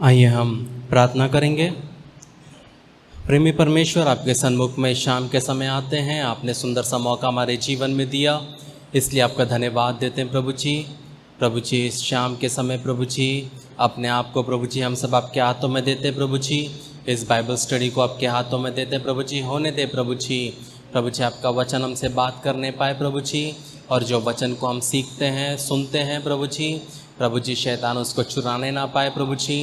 आइए हम प्रार्थना करेंगे। प्रेमी परमेश्वर, आपके सन्मुख में शाम के समय आते हैं। आपने सुंदर सा मौका हमारे जीवन में दिया, इसलिए आपका धन्यवाद देते हैं प्रभु जी। प्रभु जी, इस शाम के समय प्रभु जी अपने आप को प्रभु जी हम सब आपके हाथों में देते हैं प्रभु जी। इस बाइबल स्टडी को आपके हाथों में देते हैं प्रभु जी। होने दे प्रभु जी। प्रभु जी, आपका वचन हमसे बात करने पाए प्रभु जी, और जो वचन को हम सीखते हैं सुनते हैं प्रभु जी, शैतान उसको चुराने ना पाए प्रभु जी,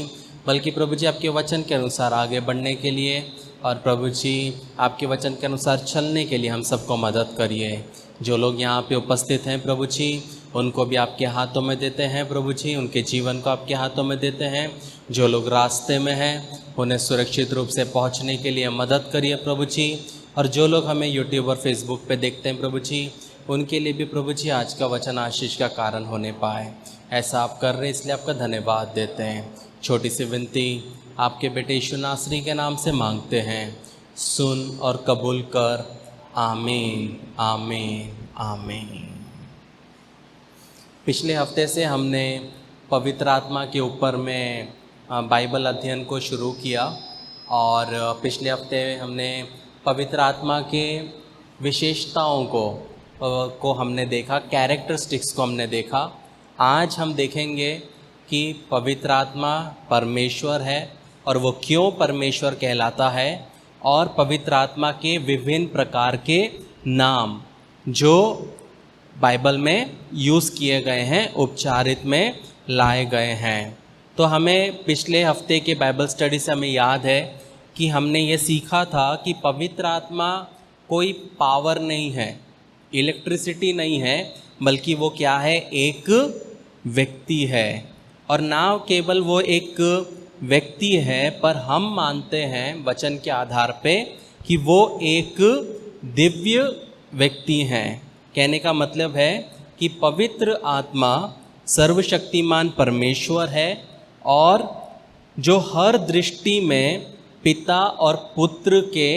बल्कि प्रभु जी आपके वचन के अनुसार आगे बढ़ने के लिए और प्रभु जी आपके वचन के अनुसार चलने के लिए हम सबको मदद करिए। जो लोग यहाँ पे उपस्थित हैं प्रभु जी, उनको भी आपके हाथों में देते हैं प्रभु जी, उनके जीवन को आपके हाथों में देते हैं। जो लोग रास्ते में हैं उन्हें सुरक्षित रूप से पहुँचने के लिए मदद करिए प्रभु जी। और जो लोग हमें यूट्यूब और फेसबुक पे देखते हैं प्रभु जी, उनके लिए भी प्रभु जी आज का वचन आशीष का कारण होने पाए। ऐसा आप कर रहे हैं, इसलिए आपका धन्यवाद देते हैं। छोटी सी विनती आपके बेटे यीशु नासरी के नाम से मांगते हैं, सुन और कबूल कर। आमीन, आमीन, आमीन। पिछले हफ्ते से हमने पवित्र आत्मा के ऊपर में बाइबल अध्ययन को शुरू किया, और पिछले हफ्ते हमने पवित्र आत्मा के विशेषताओं को हमने देखा, कैरेक्टरिस्टिक्स को हमने देखा। आज हम देखेंगे कि पवित्र आत्मा परमेश्वर है और वो क्यों परमेश्वर कहलाता है, और पवित्र आत्मा के विभिन्न प्रकार के नाम जो बाइबल में यूज़ किए गए हैं, उपचारित में लाए गए हैं। तो हमें पिछले हफ्ते के बाइबल स्टडी से हमें याद है कि हमने ये सीखा था कि पवित्र आत्मा कोई पावर नहीं है, इलेक्ट्रिसिटी नहीं है, बल्कि वो क्या है, एक व्यक्ति है। और ना केवल वो एक व्यक्ति है, पर हम मानते हैं वचन के आधार पे कि वो एक दिव्य व्यक्ति हैं। कहने का मतलब है कि पवित्र आत्मा सर्वशक्तिमान परमेश्वर है, और जो हर दृष्टि में पिता और पुत्र के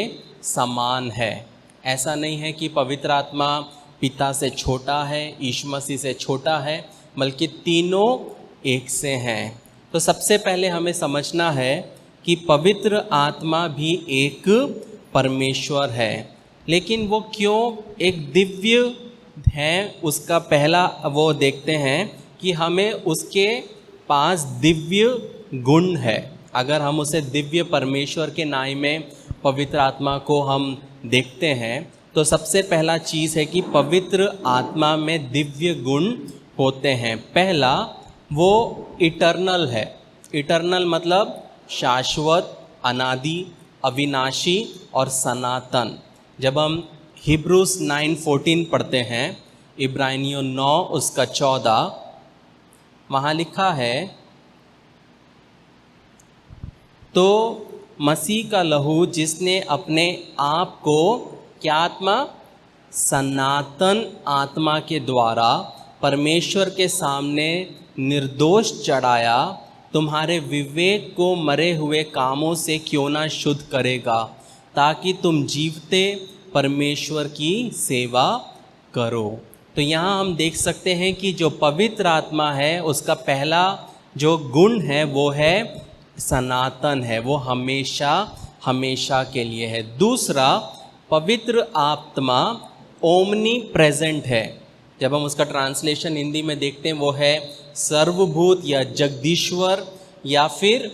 समान है। ऐसा नहीं है कि पवित्र आत्मा पिता से छोटा है, यीशु मसीह से छोटा है, बल्कि तीनों एक से हैं। तो सबसे पहले हमें समझना है कि पवित्र आत्मा भी एक परमेश्वर है, लेकिन वो क्यों एक दिव्य है, उसका पहला वो देखते हैं कि हमें उसके पास दिव्य गुण है। अगर हम उसे दिव्य परमेश्वर के न्याय में पवित्र आत्मा को हम देखते हैं, तो सबसे पहला चीज़ है कि पवित्र आत्मा में दिव्य गुण होते हैं। पहला, वो इटर्नल है। इटर्नल मतलब शाश्वत, अनादि, अविनाशी और सनातन। जब हम हिब्रूस 9:14 पढ़ते हैं, इब्रानियों 9 उसका 14, वहाँ लिखा है, तो मसीह का लहू जिसने अपने आप को क्या आत्मा, सनातन आत्मा के द्वारा परमेश्वर के सामने निर्दोष चढ़ाया, तुम्हारे विवेक को मरे हुए कामों से क्यों ना शुद्ध करेगा, ताकि तुम जीवते परमेश्वर की सेवा करो। तो यहाँ हम देख सकते हैं कि जो पवित्र आत्मा है, उसका पहला जो गुण है वो है सनातन है, वो हमेशा हमेशा के लिए है। दूसरा, पवित्र आत्मा ओमनी प्रेजेंट है। जब हम उसका ट्रांसलेशन हिंदी में देखते हैं, वो है सर्वभूत या जगदीश्वर, या फिर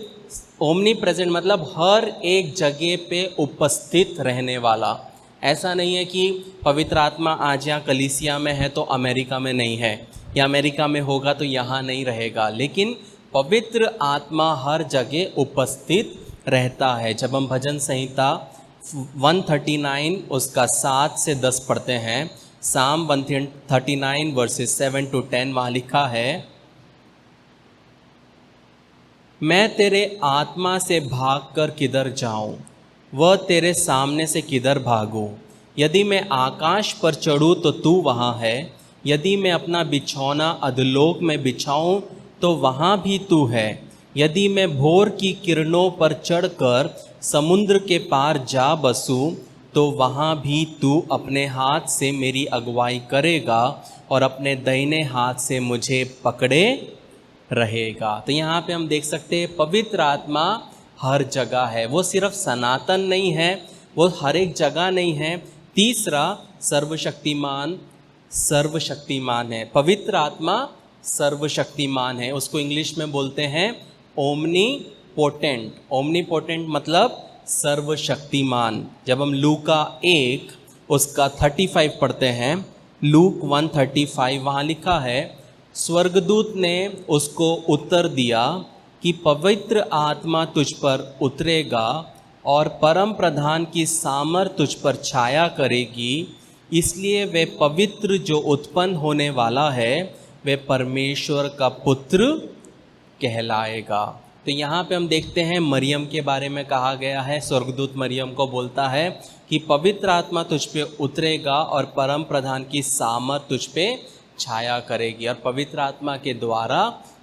ओमनी प्रेजेंट मतलब हर एक जगह पे उपस्थित रहने वाला। ऐसा नहीं है कि पवित्र आत्मा आज यहाँ कलीसिया में है तो अमेरिका में नहीं है, या अमेरिका में होगा तो यहाँ नहीं रहेगा, लेकिन पवित्र आत्मा हर जगह उपस्थित रहता है। जब हम भजन संहिता 139 उसका 7 से 10 पढ़ते हैं, साम 139 वर्सेस 7 to 10, वहाँ लिखा है, मैं तेरे आत्मा से भागकर किधर जाऊं, वह तेरे सामने से किधर भागूं। यदि मैं आकाश पर चढ़ूं तो तू वहाँ है, यदि मैं अपना बिछौना अधोलोक में बिछाऊं तो वहाँ भी तू है। यदि मैं भोर की किरणों पर चढ़कर समुद्र के पार जा बसूं तो वहाँ भी तू अपने हाथ से मेरी अगुवाई करेगा और अपने दाहिने हाथ से मुझे पकड़े रहेगा। तो यहाँ पे हम देख सकते हैं पवित्र आत्मा हर जगह है, वो सिर्फ सनातन नहीं है, वो हर एक जगह नहीं है। तीसरा, सर्वशक्तिमान, सर्वशक्तिमान है। पवित्र आत्मा सर्वशक्तिमान है, उसको इंग्लिश में बोलते हैं ओमनी पोटेंट। ओमनी पोटेंट मतलब सर्वशक्तिमान। जब हम लूका 1 उसका 35 पढ़ते हैं, लूक 1:35, वहाँ लिखा है, स्वर्गदूत ने उसको उत्तर दिया कि पवित्र आत्मा तुझ पर उतरेगा और परम प्रधान की सामर्थ तुझ पर छाया करेगी, इसलिए वे पवित्र जो उत्पन्न होने वाला है वे परमेश्वर का पुत्र कहलाएगा। तो यहाँ पे हम देखते हैं मरियम के बारे में कहा गया है, स्वर्गदूत मरियम को बोलता है कि पवित्र आत्मा तुझ पे उतरेगा और परम प्रधान की सामर्थ तुझ पे छाया करेगी, और पवित्र आत्मा के द्वारा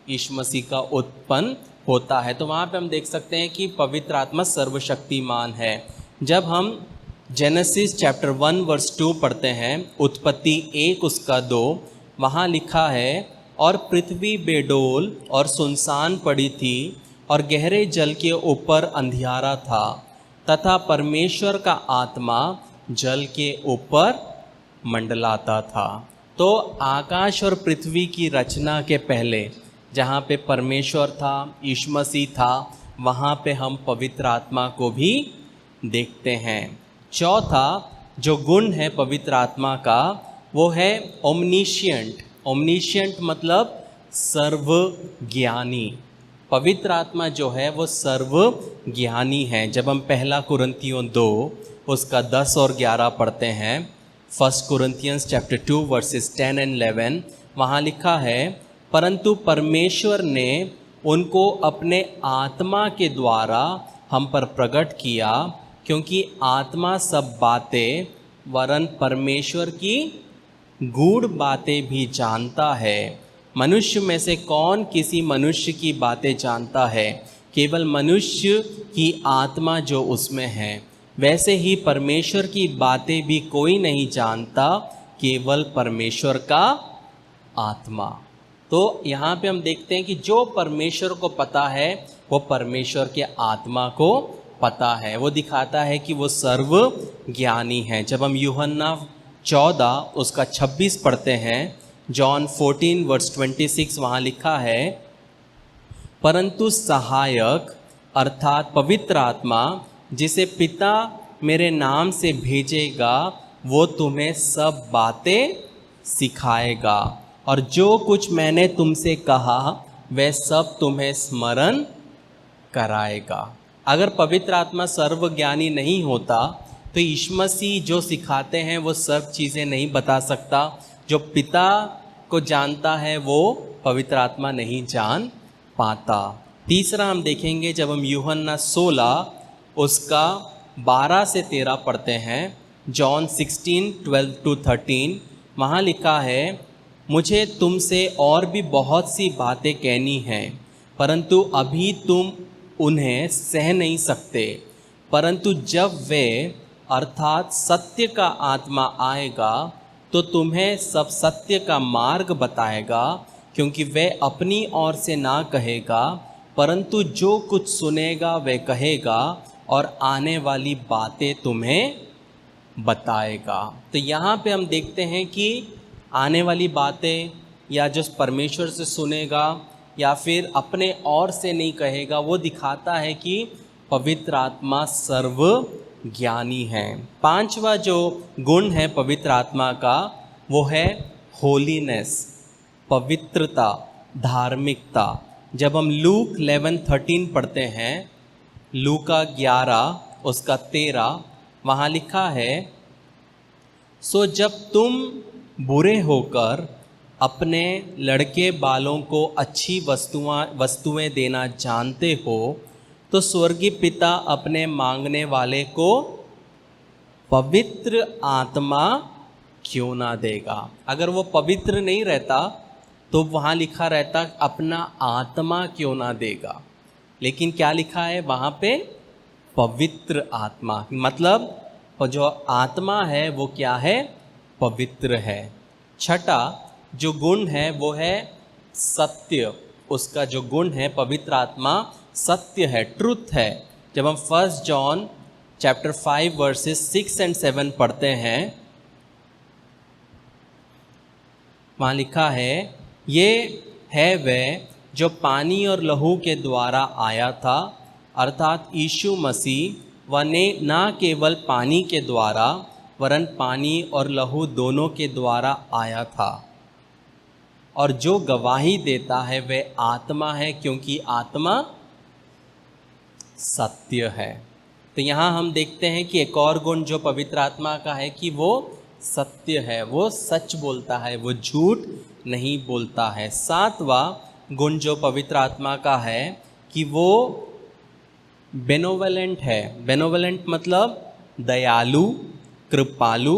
यीशु मसीह का उत्पन्न होता है। तो वहाँ पे हम देख सकते हैं कि पवित्र आत्मा सर्वशक्तिमान है। जब हम जेनेसिस चैप्टर 1 वर्स 2 पढ़ते हैं, उत्पत्ति 1 उसका 2, वहाँ लिखा है, और पृथ्वी बेडोल और सुनसान पड़ी थी और गहरे जल के ऊपर अंधियारा था, तथा परमेश्वर का आत्मा जल के ऊपर मंडलाता था। तो आकाश और पृथ्वी की रचना के पहले जहाँ पे परमेश्वर था, यीशु मसीह था, वहाँ पे हम पवित्र आत्मा को भी देखते हैं। चौथा जो गुण है पवित्र आत्मा का वो है ओमनिशिएंट। ओमनिशिएंट मतलब सर्वज्ञानी। पवित्र आत्मा जो है वो सर्वज्ञानी है। जब हम 1 कुरिन्थियों 2 उसका 10 और 11 पढ़ते हैं, 1 Corinthians chapter 2 verses 10 and 11, वहाँ लिखा है, परंतु परमेश्वर ने उनको अपने आत्मा के द्वारा हम पर प्रकट किया, क्योंकि आत्मा सब बातें वरन परमेश्वर की गूढ़ बातें भी जानता है। मनुष्य में से कौन किसी मनुष्य की बातें जानता है? केवल मनुष्य की आत्मा जो उसमें है। वैसे ही परमेश्वर की बातें भी कोई नहीं जानता, केवल परमेश्वर का आत्मा। तो यहाँ पे हम देखते हैं कि जो परमेश्वर को पता है वो परमेश्वर के आत्मा को पता है। वो दिखाता है कि वो सर्वज्ञानी है। जब हम यूहन्ना 14 उसका 26 पढ़ते हैं, जॉन 14 वर्स 26, वहाँ लिखा है, परंतु सहायक अर्थात पवित्र आत्मा जिसे पिता मेरे नाम से भेजेगा वो तुम्हें सब बातें सिखाएगा, और जो कुछ मैंने तुमसे कहा वह सब तुम्हें स्मरण कराएगा। अगर पवित्र आत्मा सर्वज्ञानी नहीं होता तो यीशु मसीह जो सिखाते हैं वो सब चीज़ें नहीं बता सकता। जो पिता को जानता है वो पवित्र आत्मा नहीं जान पाता। तीसरा हम देखेंगे, जब हम यूहन्ना 16 उसका 12 से 13 पढ़ते हैं, जॉन 16:12-13, वहाँ लिखा है, मुझे तुमसे और भी बहुत सी बातें कहनी हैं, परंतु अभी तुम उन्हें सह नहीं सकते। परंतु जब वे अर्थात सत्य का आत्मा आएगा तो तुम्हें सब सत्य का मार्ग बताएगा, क्योंकि वह अपनी ओर से ना कहेगा, परंतु जो कुछ सुनेगा वह कहेगा और आने वाली बातें तुम्हें बताएगा। तो यहाँ पे हम देखते हैं कि आने वाली बातें या जो परमेश्वर से सुनेगा या फिर अपने ओर से नहीं कहेगा, वो दिखाता है कि पवित्र आत्मा सर्वज्ञानी है। पांचवा जो गुण है पवित्र आत्मा का वो है होलीनेस, पवित्रता, धार्मिकता। जब हम लूक 11:13 पढ़ते हैं, लूका 11 उसका 13, वहाँ लिखा है, सो जब तुम बुरे होकर अपने लड़के बालों को अच्छी वस्तुएं देना जानते हो तो स्वर्गीय पिता अपने मांगने वाले को पवित्र आत्मा क्यों ना देगा। अगर वो पवित्र नहीं रहता तो वहाँ लिखा रहता अपना आत्मा क्यों ना देगा, लेकिन क्या लिखा है वहाँ पे? पवित्र आत्मा। मतलब जो आत्मा है वो क्या है? पवित्र है। छठा जो गुण है वो है सत्य। उसका जो गुण है, पवित्र आत्मा सत्य है, ट्रुथ है। जब हम 1 जॉन चैप्टर 5 वर्सेस 6 और 7 पढ़ते हैं, वहाँ लिखा है, ये है वह जो पानी और लहू के द्वारा आया था, अर्थात यीशु मसीह, व ने ना केवल पानी के द्वारा वरन पानी और लहू दोनों के द्वारा आया था। और जो गवाही देता है वह आत्मा है, क्योंकि आत्मा सत्य है। तो यहाँ हम देखते हैं कि एक और गुण जो पवित्र आत्मा का है कि वो सत्य है, वो सच बोलता है, वो झूठ नहीं बोलता है। 7वां गुण जो पवित्र आत्मा का है कि वो बेनोवेलेंट है। बेनोवेलेंट मतलब दयालु, कृपालु,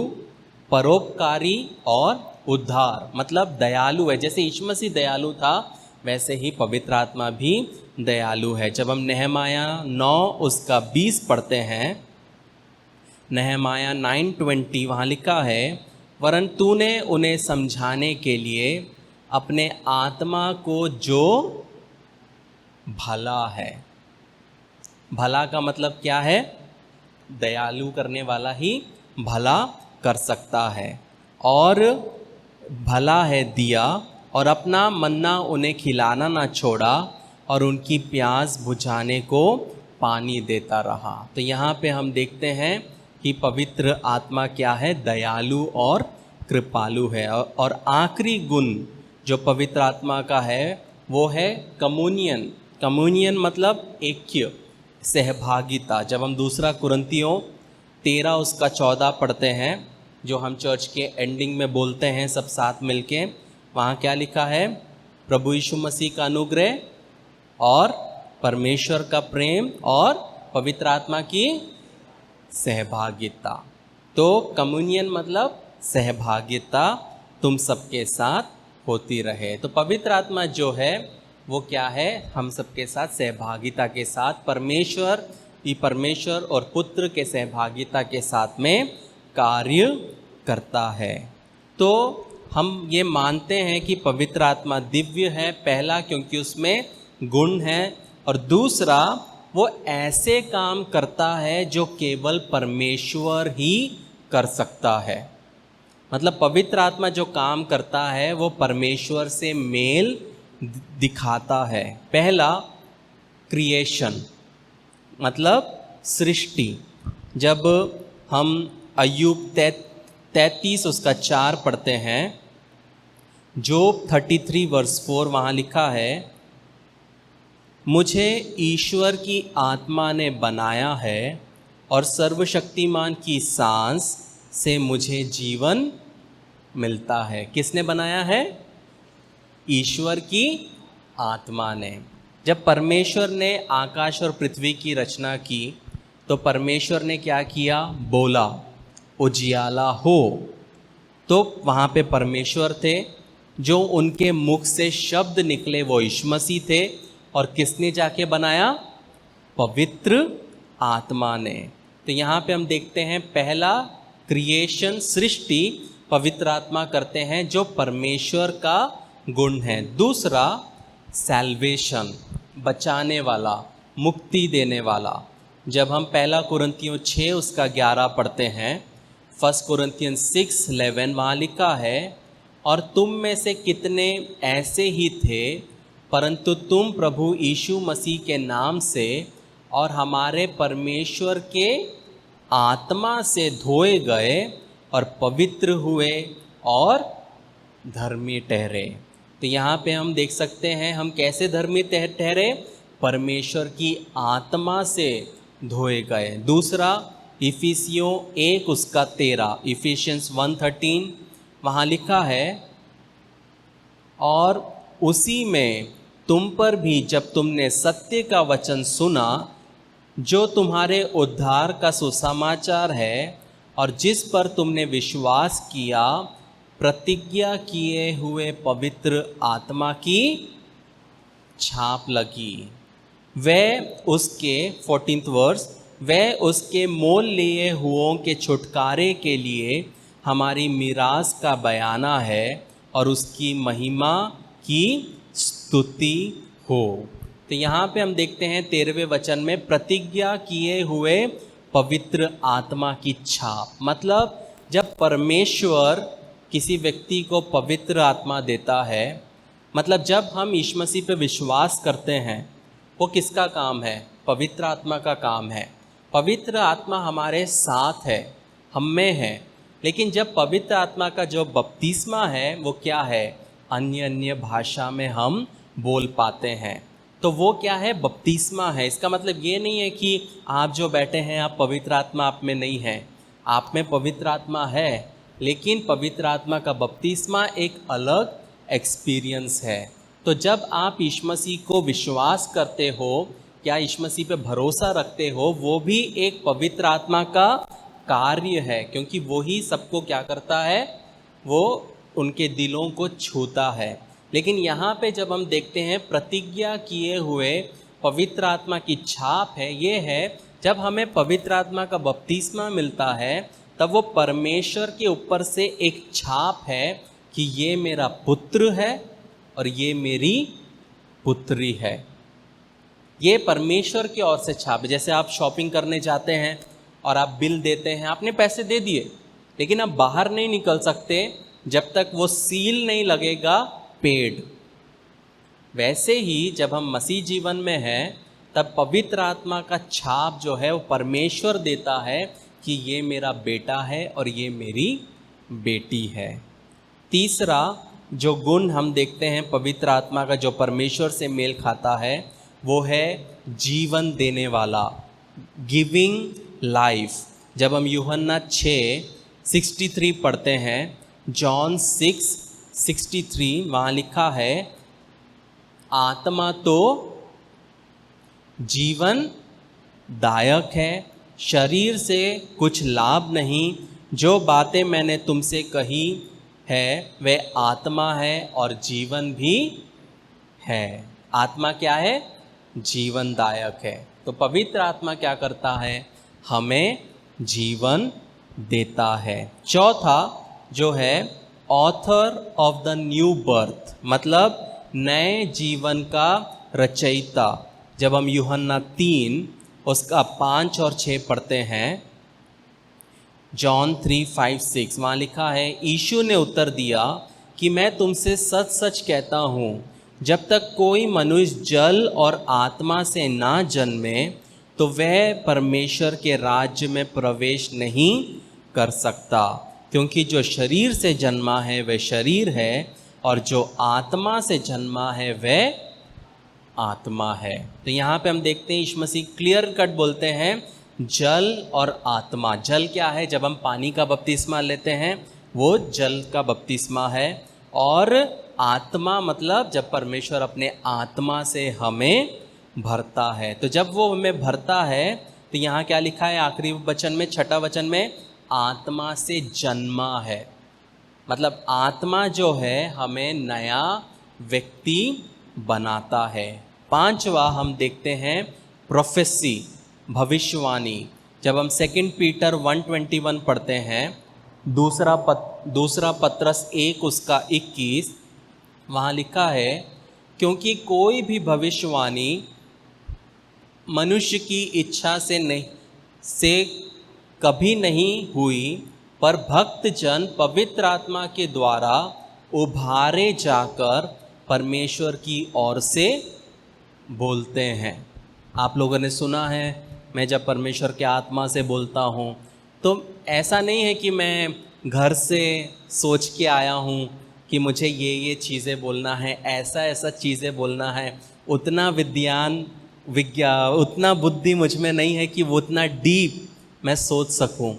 परोपकारी और उद्धार, मतलब दयालु है। जैसे यीशु मसीह दयालु था, वैसे ही पवित्र आत्मा भी दयालु है। जब हम नहमाया 9 उसका 20 पढ़ते हैं, नहमाया 9:20, वहाँ लिखा है, वरन तूने उन्हें समझाने के लिए अपने आत्मा को जो भला है। भला का मतलब क्या है? दयालु करने वाला ही भला कर सकता है। और भला है दिया, और अपना मन्ना उन्हें खिलाना ना छोड़ा, और उनकी प्यास बुझाने को पानी देता रहा। तो यहाँ पे हम देखते हैं कि पवित्र आत्मा क्या है? दयालु और कृपालु है। और आखिरी गुण जो पवित्र आत्मा का है वो है कम्युनियन। कम्युनियन मतलब ऐक्य, सहभागिता। जब हम 2 कुरिन्थियों 13 उसका 14 पढ़ते हैं, जो हम चर्च के एंडिंग में बोलते हैं सब साथ मिलके, वहाँ क्या लिखा है? प्रभु यीशु मसीह का अनुग्रह और परमेश्वर का प्रेम और पवित्र आत्मा की सहभागिता। तो कम्युनियन मतलब सहभागिता तुम सबके साथ होती रहे। तो पवित्र आत्मा जो है वो क्या है? हम सबके साथ सहभागिता के साथ परमेश्वर और पुत्र के सहभागिता के साथ में कार्य करता है। तो हम ये मानते हैं कि पवित्र आत्मा दिव्य है, पहला क्योंकि उसमें गुण है, और दूसरा वो ऐसे काम करता है जो केवल परमेश्वर ही कर सकता है। मतलब पवित्र आत्मा जो काम करता है वो परमेश्वर से मेल दिखाता है। पहला क्रिएशन मतलब सृष्टि। जब हम अय्यूब 33 उसका 4 पढ़ते हैं, जोब 33 वर्स 4, वहाँ लिखा है, मुझे ईश्वर की आत्मा ने बनाया है और सर्वशक्तिमान की सांस से मुझे जीवन मिलता है। किसने बनाया है? ईश्वर की आत्मा ने। जब परमेश्वर ने आकाश और पृथ्वी की रचना की तो परमेश्वर ने क्या किया? बोला उजियाला हो। तो वहाँ पे परमेश्वर थे, जो उनके मुख से शब्द निकले वो यीशु मसीह थे, और किसने जाके बनाया? पवित्र आत्मा ने। तो यहाँ पे हम देखते हैं पहला क्रिएशन, सृष्टि पवित्र आत्मा करते हैं जो परमेश्वर का गुण है। दूसरा सैल्वेशन, बचाने वाला, मुक्ति देने वाला। जब हम 1 कुरिन्थियों 6 उसका 11 पढ़ते हैं, 1 कुरिन्थियन 6:11, वहाँ लिखा है, और तुम में से कितने ऐसे ही थे, परंतु तुम प्रभु यीशु मसीह के नाम से और हमारे परमेश्वर के आत्मा से धोए गए और पवित्र हुए और धर्मी ठहरे। तो यहाँ पे हम देख सकते हैं हम कैसे धर्मी ठहरे? परमेश्वर की आत्मा से धोए गए। दूसरा इफिसियों 1 उसका 13, इफिशियंस 1:13, वहाँ लिखा है, और उसी में तुम पर भी जब तुमने सत्य का वचन सुना, जो तुम्हारे उद्धार का सुसमाचार है, और जिस पर तुमने विश्वास किया, प्रतिज्ञा किए हुए पवित्र आत्मा की छाप लगी। वह उसके 14th वर्स, वह उसके मोल लिए हुओं के छुटकारे के लिए हमारी मीरास का बयाना है और उसकी महिमा की स्तुति हो। तो यहाँ पे हम देखते हैं 13वें वचन में प्रतिज्ञा किए हुए पवित्र आत्मा की छाप। मतलब जब परमेश्वर किसी व्यक्ति को पवित्र आत्मा देता है, मतलब जब हम यीशु मसीह पे विश्वास करते हैं, वो किसका काम है? पवित्र आत्मा का काम है। पवित्र आत्मा हमारे साथ है, हम में है। लेकिन जब पवित्र आत्मा का जो बपतिस्मा है वो क्या है? अन्य अन्य भाषा में हम बोल पाते हैं। तो वो क्या है? बपतिस्मा है। इसका मतलब ये नहीं है कि आप जो बैठे हैं आप पवित्र आत्मा आप में नहीं है, आप में पवित्र आत्मा है, लेकिन पवित्र आत्मा का बपतिस्मा एक अलग एक्सपीरियंस है। तो जब आप यीशु मसीह को विश्वास करते हो, क्या यीशु मसीह पे भरोसा रखते हो, वो भी एक पवित्र आत्मा का कार्य है, क्योंकि वो ही सबको क्या करता है? वो उनके दिलों को छूता है। लेकिन यहाँ पे जब हम देखते हैं प्रतिज्ञा किए हुए पवित्र आत्मा की छाप है, ये है जब हमें पवित्र आत्मा का बपतिस्मा मिलता है तब वो परमेश्वर के ऊपर से एक छाप है कि ये मेरा पुत्र है और ये मेरी पुत्री है। ये परमेश्वर की ओर से छाप है। जैसे आप शॉपिंग करने जाते हैं और आप बिल देते हैं, आपने पैसे दे दिए, लेकिन आप बाहर नहीं निकल सकते जब तक वो सील नहीं लगेगा पेड। वैसे ही जब हम मसीह जीवन में हैं तब पवित्र आत्मा का छाप जो है वो परमेश्वर देता है कि ये मेरा बेटा है और ये मेरी बेटी है। तीसरा जो गुण हम देखते हैं पवित्र आत्मा का जो परमेश्वर से मेल खाता है वो है जीवन देने वाला, गिविंग लाइफ। जब हम यूहन्ना 6:63 पढ़ते हैं, जॉन 6:63, वहाँ लिखा है आत्मा तो जीवन दायक है, शरीर से कुछ लाभ नहीं। जो बातें मैंने तुमसे कही है वे आत्मा है और जीवन भी है। आत्मा क्या है? जीवनदायक है। तो पवित्र आत्मा क्या करता है? हमें जीवन देता है। चौथा जो है author of the new birth, मतलब नए जीवन का रचयिता। जब हम यूहन्ना 3 उसका 5 और 6 पढ़ते हैं, जॉन 3:5-6, वहाँ लिखा है यीशु ने उत्तर दिया कि मैं तुमसे सच सच कहता हूँ, जब तक कोई मनुष्य जल और आत्मा से ना जन्मे तो वह परमेश्वर के राज्य में प्रवेश नहीं कर सकता। क्योंकि जो शरीर से जन्मा है वह शरीर है और जो आत्मा से जन्मा है वह आत्मा है। तो यहाँ पे हम देखते हैं यीशु मसीह क्लियर कट बोलते हैं जल और आत्मा। जल क्या है? जब हम पानी का बपतिस्मा लेते हैं वो जल का बपतिस्मा है, और आत्मा मतलब जब परमेश्वर अपने आत्मा से हमें भरता है। तो जब वो हमें भरता है तो यहाँ क्या लिखा है आखिरी वचन में, 6ठा वचन में, आत्मा से जन्मा है। मतलब आत्मा जो है हमें नया व्यक्ति बनाता है। 5वां हम देखते हैं प्रोफेसी, भविष्यवाणी। जब हम 2 पीटर 1:21 पढ़ते हैं, दूसरा पत्रस 1 उसका 21, वहाँ लिखा है क्योंकि कोई भी भविष्यवाणी मनुष्य की इच्छा से कभी नहीं हुई, पर भक्त जन पवित्र आत्मा के द्वारा उभारे जाकर परमेश्वर की ओर से बोलते हैं। आप लोगों ने सुना है, मैं जब परमेश्वर के आत्मा से बोलता हूँ तो ऐसा नहीं है कि मैं घर से सोच के आया हूँ कि मुझे ये चीज़ें बोलना है, ऐसा चीज़ें बोलना है। उतना उतना बुद्धि मुझ में नहीं है कि वो उतना डीप मैं सोच सकूं।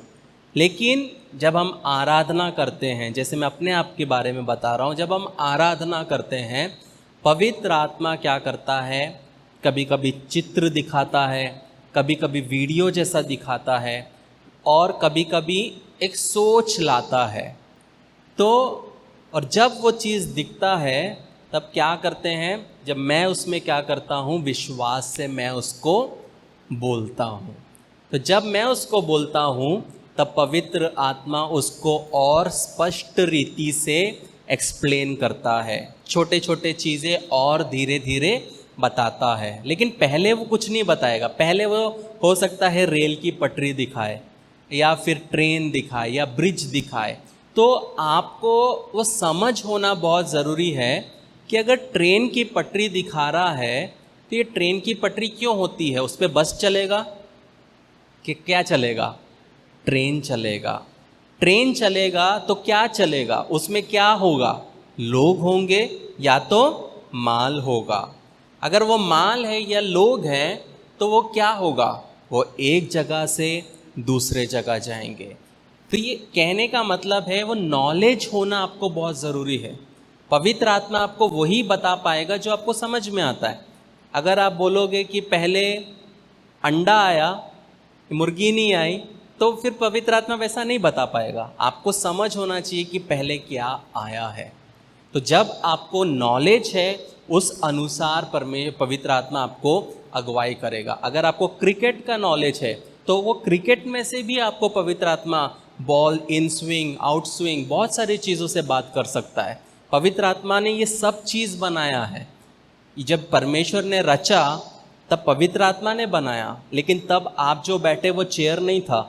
लेकिन जब हम आराधना करते हैं, जैसे मैं अपने आप के बारे में बता रहा हूँ, जब हम आराधना करते हैं पवित्र आत्मा क्या करता है, कभी कभी चित्र दिखाता है, कभी कभी वीडियो जैसा दिखाता है, और कभी कभी एक सोच लाता है। तो और जब वो चीज़ दिखता है तब क्या करते हैं, जब मैं उसमें क्या करता हूँ, विश्वास से मैं उसको बोलता हूँ। तो जब मैं उसको बोलता हूँ तब पवित्र आत्मा उसको और स्पष्ट रीति से एक्सप्लेन करता है, छोटे छोटे चीज़ें और धीरे धीरे बताता है। लेकिन पहले वो कुछ नहीं बताएगा। पहले वो हो सकता है रेल की पटरी दिखाए या फिर ट्रेन दिखाए या ब्रिज दिखाए। तो आपको वो समझ होना बहुत ज़रूरी है कि अगर ट्रेन की पटरी दिखा रहा है तो ये ट्रेन की पटरी क्यों होती है, उस पर बस चलेगा कि क्या चलेगा? ट्रेन चलेगा। ट्रेन चलेगा तो क्या चलेगा, उसमें क्या होगा? लोग होंगे या तो माल होगा। अगर वो माल है या लोग हैं तो वो क्या होगा? वो एक जगह से दूसरे जगह जाएंगे। तो ये कहने का मतलब है वो नॉलेज होना आपको बहुत ज़रूरी है। पवित्र आत्मा आपको वही बता पाएगा जो आपको समझ में आता है। अगर आप बोलोगे कि पहले अंडा आया, मुर्गी नहीं आई, तो फिर पवित्र आत्मा वैसा नहीं बता पाएगा। आपको समझ होना चाहिए कि पहले क्या आया है। तो जब आपको नॉलेज है उस अनुसार पवित्र आत्मा आपको अगुवाई करेगा। अगर आपको क्रिकेट का नॉलेज है तो वो क्रिकेट में से भी आपको पवित्र आत्मा ball in swing, out swing, बहुत सारी चीज़ों से बात कर सकता है। पवित्र आत्मा ने ये सब चीज़ बनाया है। जब परमेश्वर ने रचा तब पवित्र आत्मा ने बनाया, लेकिन तब आप जो बैठे वो चेयर नहीं था,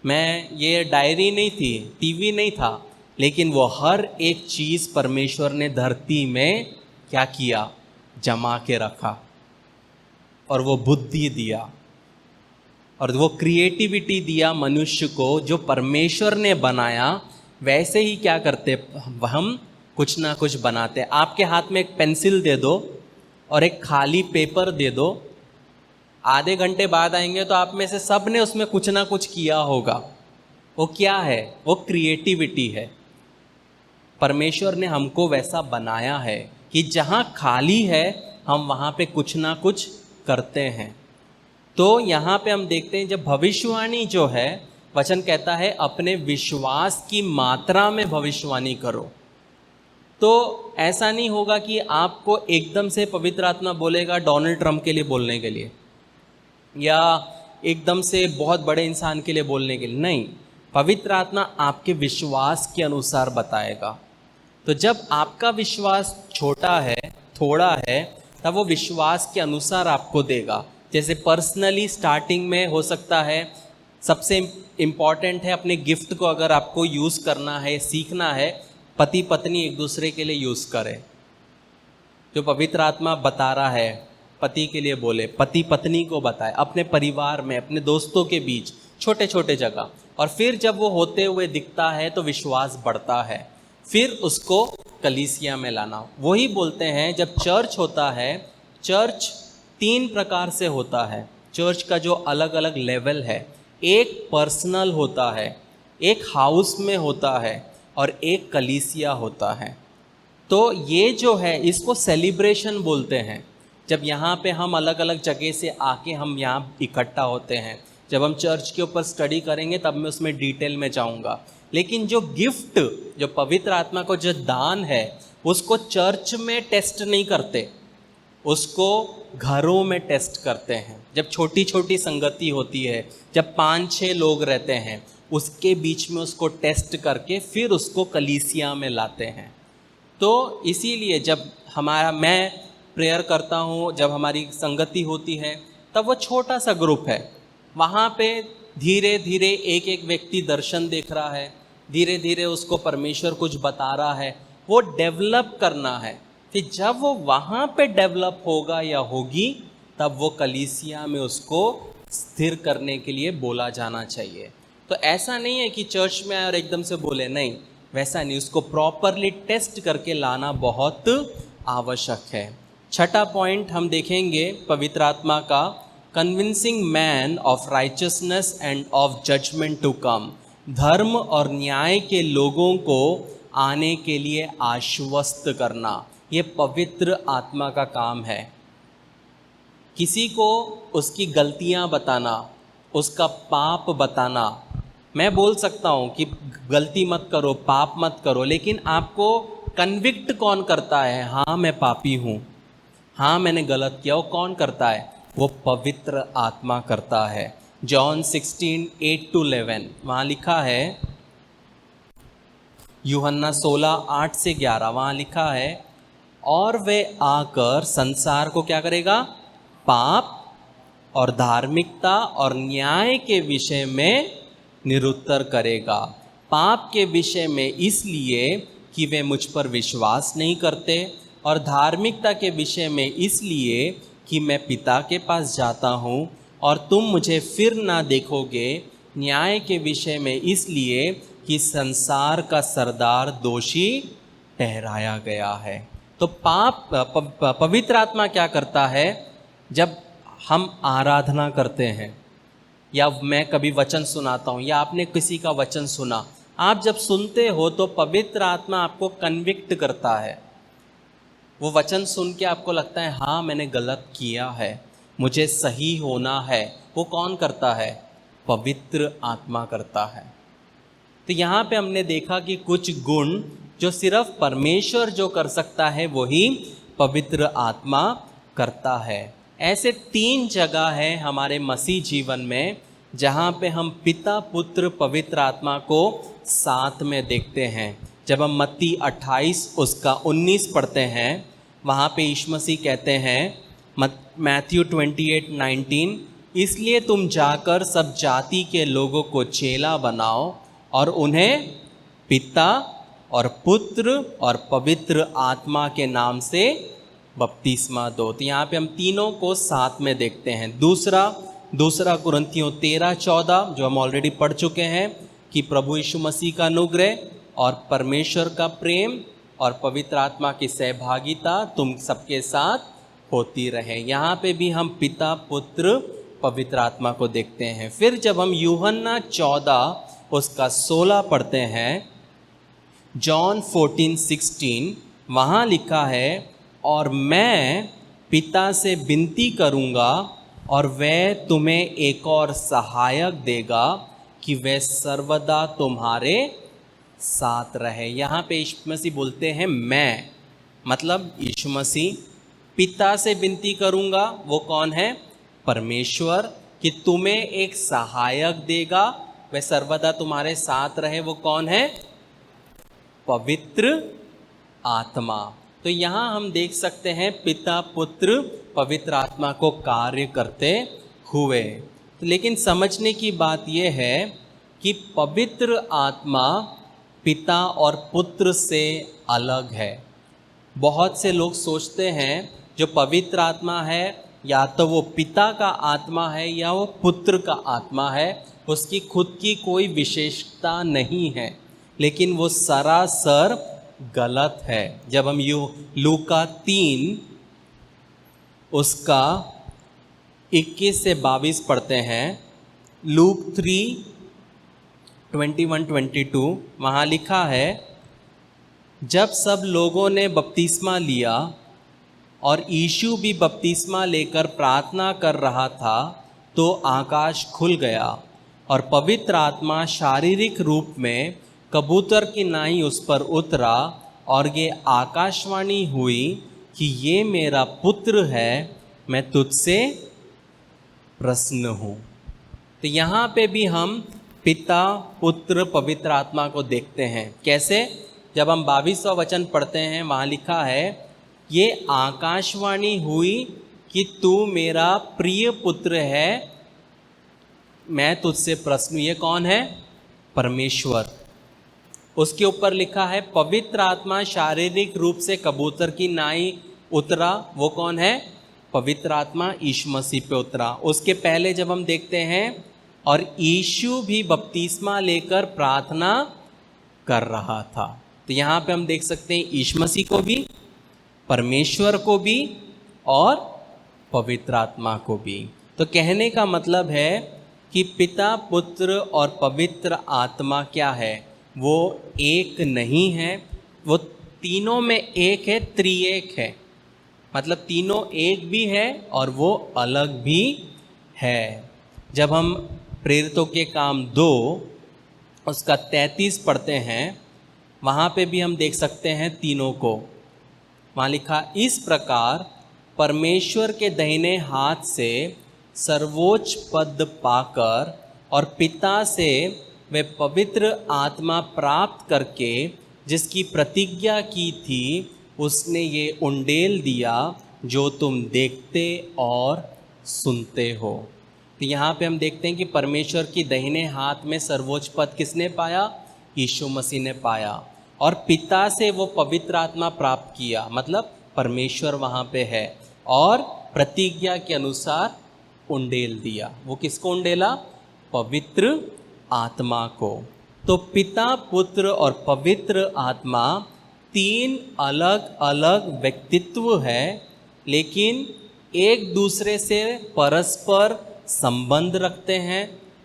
मैं ये डायरी नहीं थी, टीवी नहीं था, लेकिन वो हर एक चीज़ परमेश्वर ने धरती में क्या किया? जमा के रखा, और वो बुद्धि दिया और वो क्रिएटिविटी दिया मनुष्य को जो परमेश्वर ने बनाया। वैसे ही क्या करते हम? कुछ ना कुछ बनाते। आपके हाथ में एक पेंसिल दे दो और एक खाली पेपर दे दो, आधे घंटे बाद आएंगे तो आप में से सब ने उसमें कुछ ना कुछ किया होगा। वो क्या है? वो क्रिएटिविटी है। परमेश्वर ने हमको वैसा बनाया है कि जहाँ खाली है हम वहाँ पे कुछ ना कुछ करते हैं। तो यहाँ पे हम देखते हैं जब भविष्यवाणी जो है, वचन कहता है अपने विश्वास की मात्रा में भविष्यवाणी करो। तो ऐसा नहीं होगा कि आपको एकदम से पवित्र आत्मा बोलेगा डोनाल्ड ट्रंप के लिए बोलने के लिए या एकदम से बहुत बड़े इंसान के लिए बोलने के लिए नहीं। पवित्र आत्मा आपके विश्वास के अनुसार बताएगा। तो जब आपका विश्वास छोटा है, थोड़ा है, तब वो विश्वास के अनुसार आपको देगा। जैसे पर्सनली स्टार्टिंग में हो सकता है सबसे इम्पॉर्टेंट है अपने गिफ्ट को अगर आपको यूज़ करना है, सीखना है, पति पत्नी एक दूसरे के लिए यूज़ करें। जो पवित्र आत्मा बता रहा है पति के लिए बोले, पति पत्नी को बताए, अपने परिवार में, अपने दोस्तों के बीच, छोटे छोटे जगह। और फिर जब वो होते हुए दिखता है तो विश्वास बढ़ता है, फिर उसको कलीसिया में लाना। वही बोलते हैं जब चर्च होता है, चर्च 3 प्रकार से होता है। चर्च का जो अलग अलग लेवल है, एक पर्सनल होता है, एक हाउस में होता है और एक कलीसिया होता है। तो ये जो है इसको सेलिब्रेशन बोलते हैं। जब यहाँ पे हम अलग अलग जगह से आके हम यहाँ इकट्ठा होते हैं। जब हम चर्च के ऊपर स्टडी करेंगे तब मैं उसमें डिटेल में जाऊँगा। लेकिन जो गिफ्ट, जो पवित्र आत्मा को जो दान है, उसको चर्च में टेस्ट नहीं करते, उसको घरों में टेस्ट करते हैं। जब छोटी छोटी संगति होती है, जब 5-6 लोग रहते हैं, उसके बीच में उसको टेस्ट करके फिर उसको कलीसिया में लाते हैं। तो इसीलिए जब मैं प्रेयर करता हूँ, जब हमारी संगति होती है, तब वो छोटा सा ग्रुप है, वहाँ पे धीरे धीरे एक एक व्यक्ति दर्शन देख रहा है, धीरे धीरे उसको परमेश्वर कुछ बता रहा है, वो डेवलप करना है। फिर जब वो वहाँ पे डेवलप होगा या होगी, तब वो कलीसिया में उसको स्थिर करने के लिए बोला जाना चाहिए। तो ऐसा नहीं है कि चर्च में आए और एकदम से बोले, नहीं, वैसा नहीं। उसको प्रॉपरली टेस्ट करके लाना बहुत आवश्यक है। छठा पॉइंट हम देखेंगे पवित्र आत्मा का, convincing man of righteousness and of judgement to come. धर्म और न्याय के लोगों को आने के लिए आश्वस्त करना, ये पवित्र आत्मा का काम है। किसी को उसकी गलतियां बताना, उसका पाप बताना। मैं बोल सकता हूँ कि गलती मत करो, पाप मत करो, लेकिन आपको कन्विक्ट कौन करता है? हाँ, मैं पापी हूँ, हाँ मैंने गलत किया, वो कौन करता है? वो पवित्र आत्मा करता है। जॉन 16:8-11 वहाँ लिखा है, यूहन्ना 16:8-11 वहाँ लिखा है, और वे आकर संसार को क्या करेगा? पाप और धार्मिकता और न्याय के विषय में निरुत्तर करेगा। पाप के विषय में इसलिए कि वे मुझ पर विश्वास नहीं करते, और धार्मिकता के विषय में इसलिए कि मैं पिता के पास जाता हूँ और तुम मुझे फिर ना देखोगे। न्याय के विषय में इसलिए कि संसार का सरदार दोषी ठहराया गया है। तो पवित्र आत्मा क्या करता है? जब हम आराधना करते हैं या मैं कभी वचन सुनाता हूँ या आपने किसी का वचन सुना, आप जब सुनते हो तो पवित्र आत्मा आपको कन्विक्ट करता है। वो वचन सुन के आपको लगता है हाँ मैंने गलत किया है, मुझे सही होना है। वो कौन करता है? पवित्र आत्मा करता है। तो यहाँ पे हमने देखा कि कुछ गुण जो सिर्फ परमेश्वर जो कर सकता है वही पवित्र आत्मा करता है। ऐसे 3 जगह है हमारे मसीह जीवन में जहाँ पे हम पिता पुत्र पवित्र आत्मा को साथ में देखते हैं। जब हम मत्ती 28 उसका 19 पढ़ते हैं, वहाँ पे यीशु मसीह कहते हैं, मैथ्यू 28:19, इसलिए तुम जाकर सब जाति के लोगों को चेला बनाओ और उन्हें पिता और पुत्र और पवित्र आत्मा के नाम से बपतिस्मा दो। तो यहाँ पे हम तीनों को साथ में देखते हैं। दूसरा कुरिन्थियों 13:14 जो हम ऑलरेडी पढ़ चुके हैं कि प्रभु यीशु मसीह का अनुग्रह और परमेश्वर का प्रेम और पवित्र आत्मा की सहभागिता तुम सबके साथ होती रहे। यहाँ पे भी हम पिता पुत्र पवित्र आत्मा को देखते हैं। फिर जब हम यूहन्ना 14 उसका 16 पढ़ते हैं, जॉन 14:16, वहाँ लिखा है, और मैं पिता से विनती करूँगा और वह तुम्हें एक और सहायक देगा कि वह सर्वदा तुम्हारे साथ रहे। यहाँ पे यीशु मसीह बोलते हैं मैं, मतलब यीशु मसीह पिता से विनती करूँगा, वो कौन है? परमेश्वर, कि तुम्हें एक सहायक देगा, वह सर्वदा तुम्हारे साथ रहे, वो कौन है? पवित्र आत्मा। तो यहाँ हम देख सकते हैं पिता पुत्र पवित्र आत्मा को कार्य करते हुए। लेकिन समझने की बात यह है कि पवित्र आत्मा पिता और पुत्र से अलग है। बहुत से लोग सोचते हैं जो पवित्र आत्मा है या तो वो पिता का आत्मा है या वो पुत्र का आत्मा है, उसकी खुद की कोई विशेषता नहीं है, लेकिन वो सरासर गलत है। जब हम लूका 3 उसका 21 से 22 पढ़ते हैं, लूक 3:21-22, वहाँ लिखा है, जब सब लोगों ने बपतिस्मा लिया और यीशु भी बपतिस्मा लेकर प्रार्थना कर रहा था तो आकाश खुल गया और पवित्र आत्मा शारीरिक रूप में कबूतर की नाई उस पर उतरा और ये आकाशवाणी हुई कि ये मेरा पुत्र है, मैं तुझसे प्रसन्न हूँ। तो यहाँ पे भी हम पिता पुत्र पवित्र आत्मा को देखते हैं। कैसे? जब हम 22वां वचन पढ़ते हैं, वहाँ लिखा है, ये आकाशवाणी हुई कि तू मेरा प्रिय पुत्र है, मैं तुझसे प्रसन्न। ये कौन है? परमेश्वर। उसके ऊपर लिखा है पवित्र आत्मा शारीरिक रूप से कबूतर की नाई उतरा, वो कौन है? पवित्र आत्मा यीशु मसीह पे उतरा। उसके पहले जब हम देखते हैं, और यीशु भी बपतिस्मा लेकर प्रार्थना कर रहा था। तो यहाँ पे हम देख सकते हैं यीशु मसीह को भी, परमेश्वर को भी और पवित्र आत्मा को भी। तो कहने का मतलब है कि पिता पुत्र और पवित्र आत्मा क्या है? वो एक नहीं है, वो तीनों में एक है, त्रिएक है। मतलब तीनों एक भी है और वो अलग भी है। जब हम प्रेरितों के काम 2 उसका 33 पढ़ते हैं, वहाँ पे भी हम देख सकते हैं तीनों को। वहाँ लिखा, इस प्रकार परमेश्वर के दाहिने हाथ से सर्वोच्च पद पाकर और पिता से वे पवित्र आत्मा प्राप्त करके जिसकी प्रतिज्ञा की थी उसने ये उंडेल दिया जो तुम देखते और सुनते हो। तो यहाँ पे हम देखते हैं कि परमेश्वर की दाहिने हाथ में सर्वोच्च पद किसने पाया? यीशु मसीह ने पाया। और पिता से वो पवित्र आत्मा प्राप्त किया, मतलब परमेश्वर वहाँ पे है। और प्रतिज्ञा के अनुसार उंडेल दिया। वो किसको उंडेला? पवित्र आत्मा को। तो पिता, पुत्र और पवित्र आत्मा तीन अलग अलग व्यक्तित्व है, लेकिन एक दूसरे से परस्पर संबंध रखते हैं,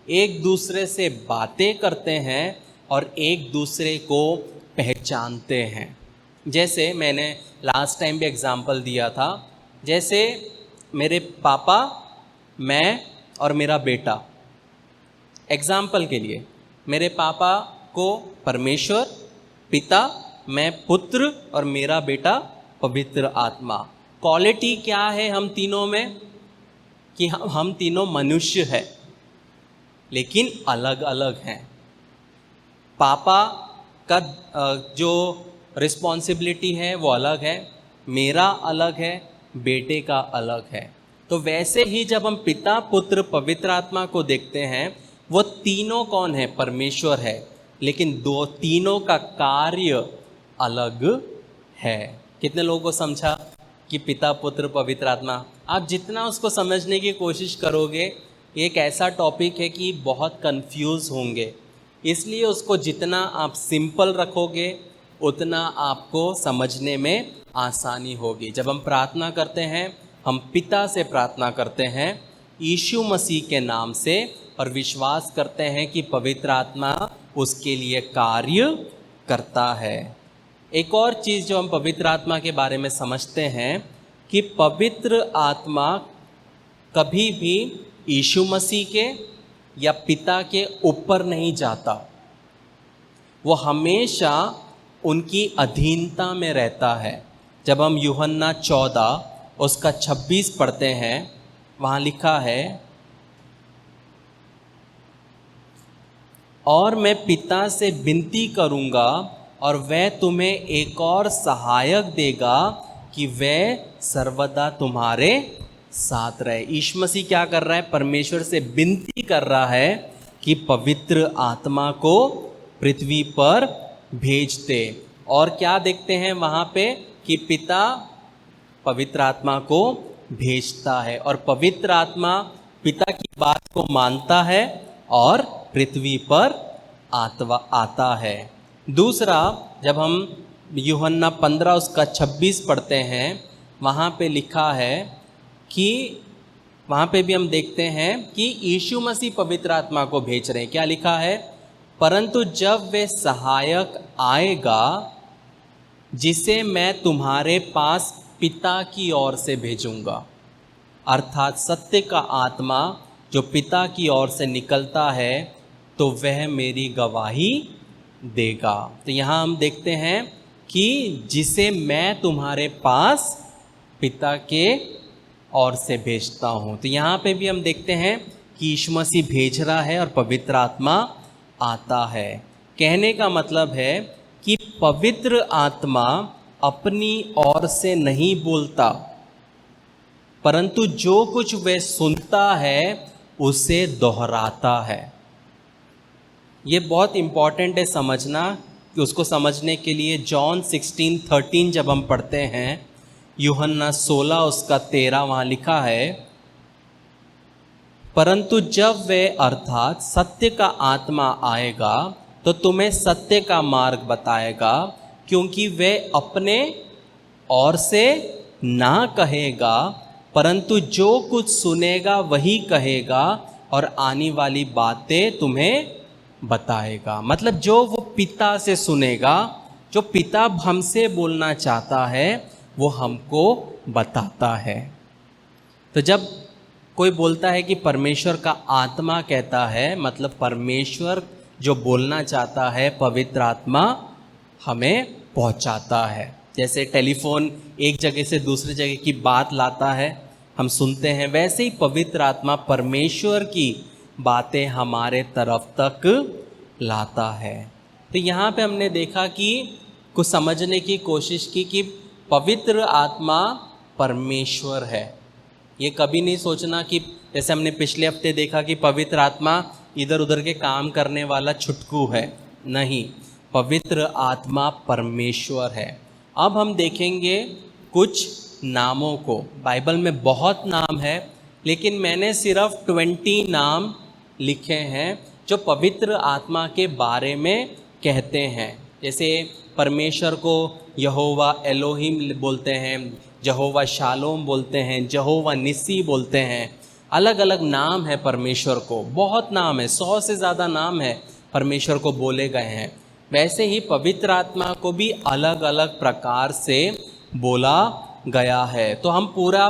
एक दूसरे से बातें करते हैं और एक दूसरे को पहचानते हैं। जैसे मैंने लास्ट टाइम भी एग्जाम्पल दिया था, जैसे मेरे पापा, मैं और मेरा बेटा। एग्जाम्पल के लिए, मेरे पापा को परमेश्वर पिता, मैं पुत्र और मेरा बेटा पवित्र आत्मा। क्वालिटी क्या है हम तीनों में? कि हम तीनों मनुष्य हैं, लेकिन अलग अलग हैं। पापा का जो रिस्पॉन्सिबिलिटी है वो अलग है, मेरा अलग है, बेटे का अलग है। तो वैसे ही जब हम पिता, पुत्र, पवित्र आत्मा को देखते हैं, वो तीनों कौन है? परमेश्वर है, लेकिन दो तीनों का कार्य अलग है। कितने लोगों को समझा कि पिता, पुत्र, पवित्र आत्मा? आप जितना उसको समझने की कोशिश करोगे, ये एक ऐसा टॉपिक है कि बहुत कंफ्यूज होंगे। इसलिए उसको जितना आप सिंपल रखोगे उतना आपको समझने में आसानी होगी। जब हम प्रार्थना करते हैं, हम पिता से प्रार्थना करते हैं यीशु मसीह के नाम से, और विश्वास करते हैं कि पवित्र आत्मा उसके लिए कार्य करता है। एक और चीज़ जो हम पवित्र आत्मा के बारे में समझते हैं कि पवित्र आत्मा कभी भी यीशु मसीह के या पिता के ऊपर नहीं जाता। वो हमेशा उनकी अधीनता में रहता है। जब हम यूहन्ना 14 उसका 26 पढ़ते हैं, वहाँ लिखा है, और मैं पिता से विनती करूँगा और वह तुम्हें एक और सहायक देगा कि वह सर्वदा तुम्हारे साथ रहे। यीशु मसीह क्या कर रहा है? परमेश्वर से विनती कर रहा है कि पवित्र आत्मा को पृथ्वी पर भेज दे। और क्या देखते हैं वहाँ पे? कि पिता पवित्र आत्मा को भेजता है और पवित्र आत्मा पिता की बात को मानता है और पृथ्वी पर आता है। दूसरा, जब हम यूहन्ना 15 उसका 26 पढ़ते हैं, वहाँ पे लिखा है कि वहाँ पे भी हम देखते हैं कि यीशु मसीह पवित्र आत्मा को भेज रहे हैं। क्या लिखा है? परंतु जब वे सहायक आएगा जिसे मैं तुम्हारे पास पिता की ओर से भेजूंगा, अर्थात सत्य का आत्मा जो पिता की ओर से निकलता है, तो वह मेरी गवाही देगा। तो यहाँ हम देखते हैं कि जिसे मैं तुम्हारे पास पिता के ओर से भेजता हूँ। तो यहाँ पे भी हम देखते हैं कि यीशु मसीह भेज रहा है और पवित्र आत्मा आता है। कहने का मतलब है कि पवित्र आत्मा अपनी ओर से नहीं बोलता, परंतु जो कुछ वह सुनता है उसे दोहराता है। ये बहुत इम्पॉर्टेंट है समझना, कि उसको समझने के लिए जॉन 16:13 जब हम पढ़ते हैं, यूहन्ना 16 उसका 13 वहाँ लिखा है, परंतु जब वे अर्थात सत्य का आत्मा आएगा तो तुम्हें सत्य का मार्ग बताएगा, क्योंकि वे अपने ओर से ना कहेगा, परंतु जो कुछ सुनेगा वही कहेगा और आने वाली बातें तुम्हें बताएगा। मतलब जो वो पिता से सुनेगा, जो पिता हमसे बोलना चाहता है, वो हमको बताता है। तो जब कोई बोलता है कि परमेश्वर का आत्मा कहता है, मतलब परमेश्वर जो बोलना चाहता है पवित्र आत्मा हमें पहुंचाता है। जैसे टेलीफोन एक जगह से दूसरी जगह की बात लाता है, हम सुनते हैं, वैसे ही पवित्र आत्मा परमेश्वर की बातें हमारे तरफ तक लाता है। तो यहाँ पे हमने देखा कि को समझने की कोशिश की कि पवित्र आत्मा परमेश्वर है। ये कभी नहीं सोचना कि जैसे हमने पिछले हफ्ते देखा कि पवित्र आत्मा इधर उधर के काम करने वाला छुटकू है। नहीं, पवित्र आत्मा परमेश्वर है। अब हम देखेंगे कुछ नामों को। बाइबल में बहुत नाम है, लेकिन मैंने सिर्फ 20 नाम लिखे हैं जो पवित्र आत्मा के बारे में कहते हैं। जैसे परमेश्वर को यहोवा एलोहिम बोलते हैं, यहोवा शालोम बोलते हैं, यहोवा निस्सी बोलते हैं। अलग अलग नाम है परमेश्वर को, बहुत नाम है, 100 से ज़्यादा नाम है परमेश्वर को बोले गए हैं। वैसे ही पवित्र आत्मा को भी अलग अलग प्रकार से बोला गया है। तो हम पूरा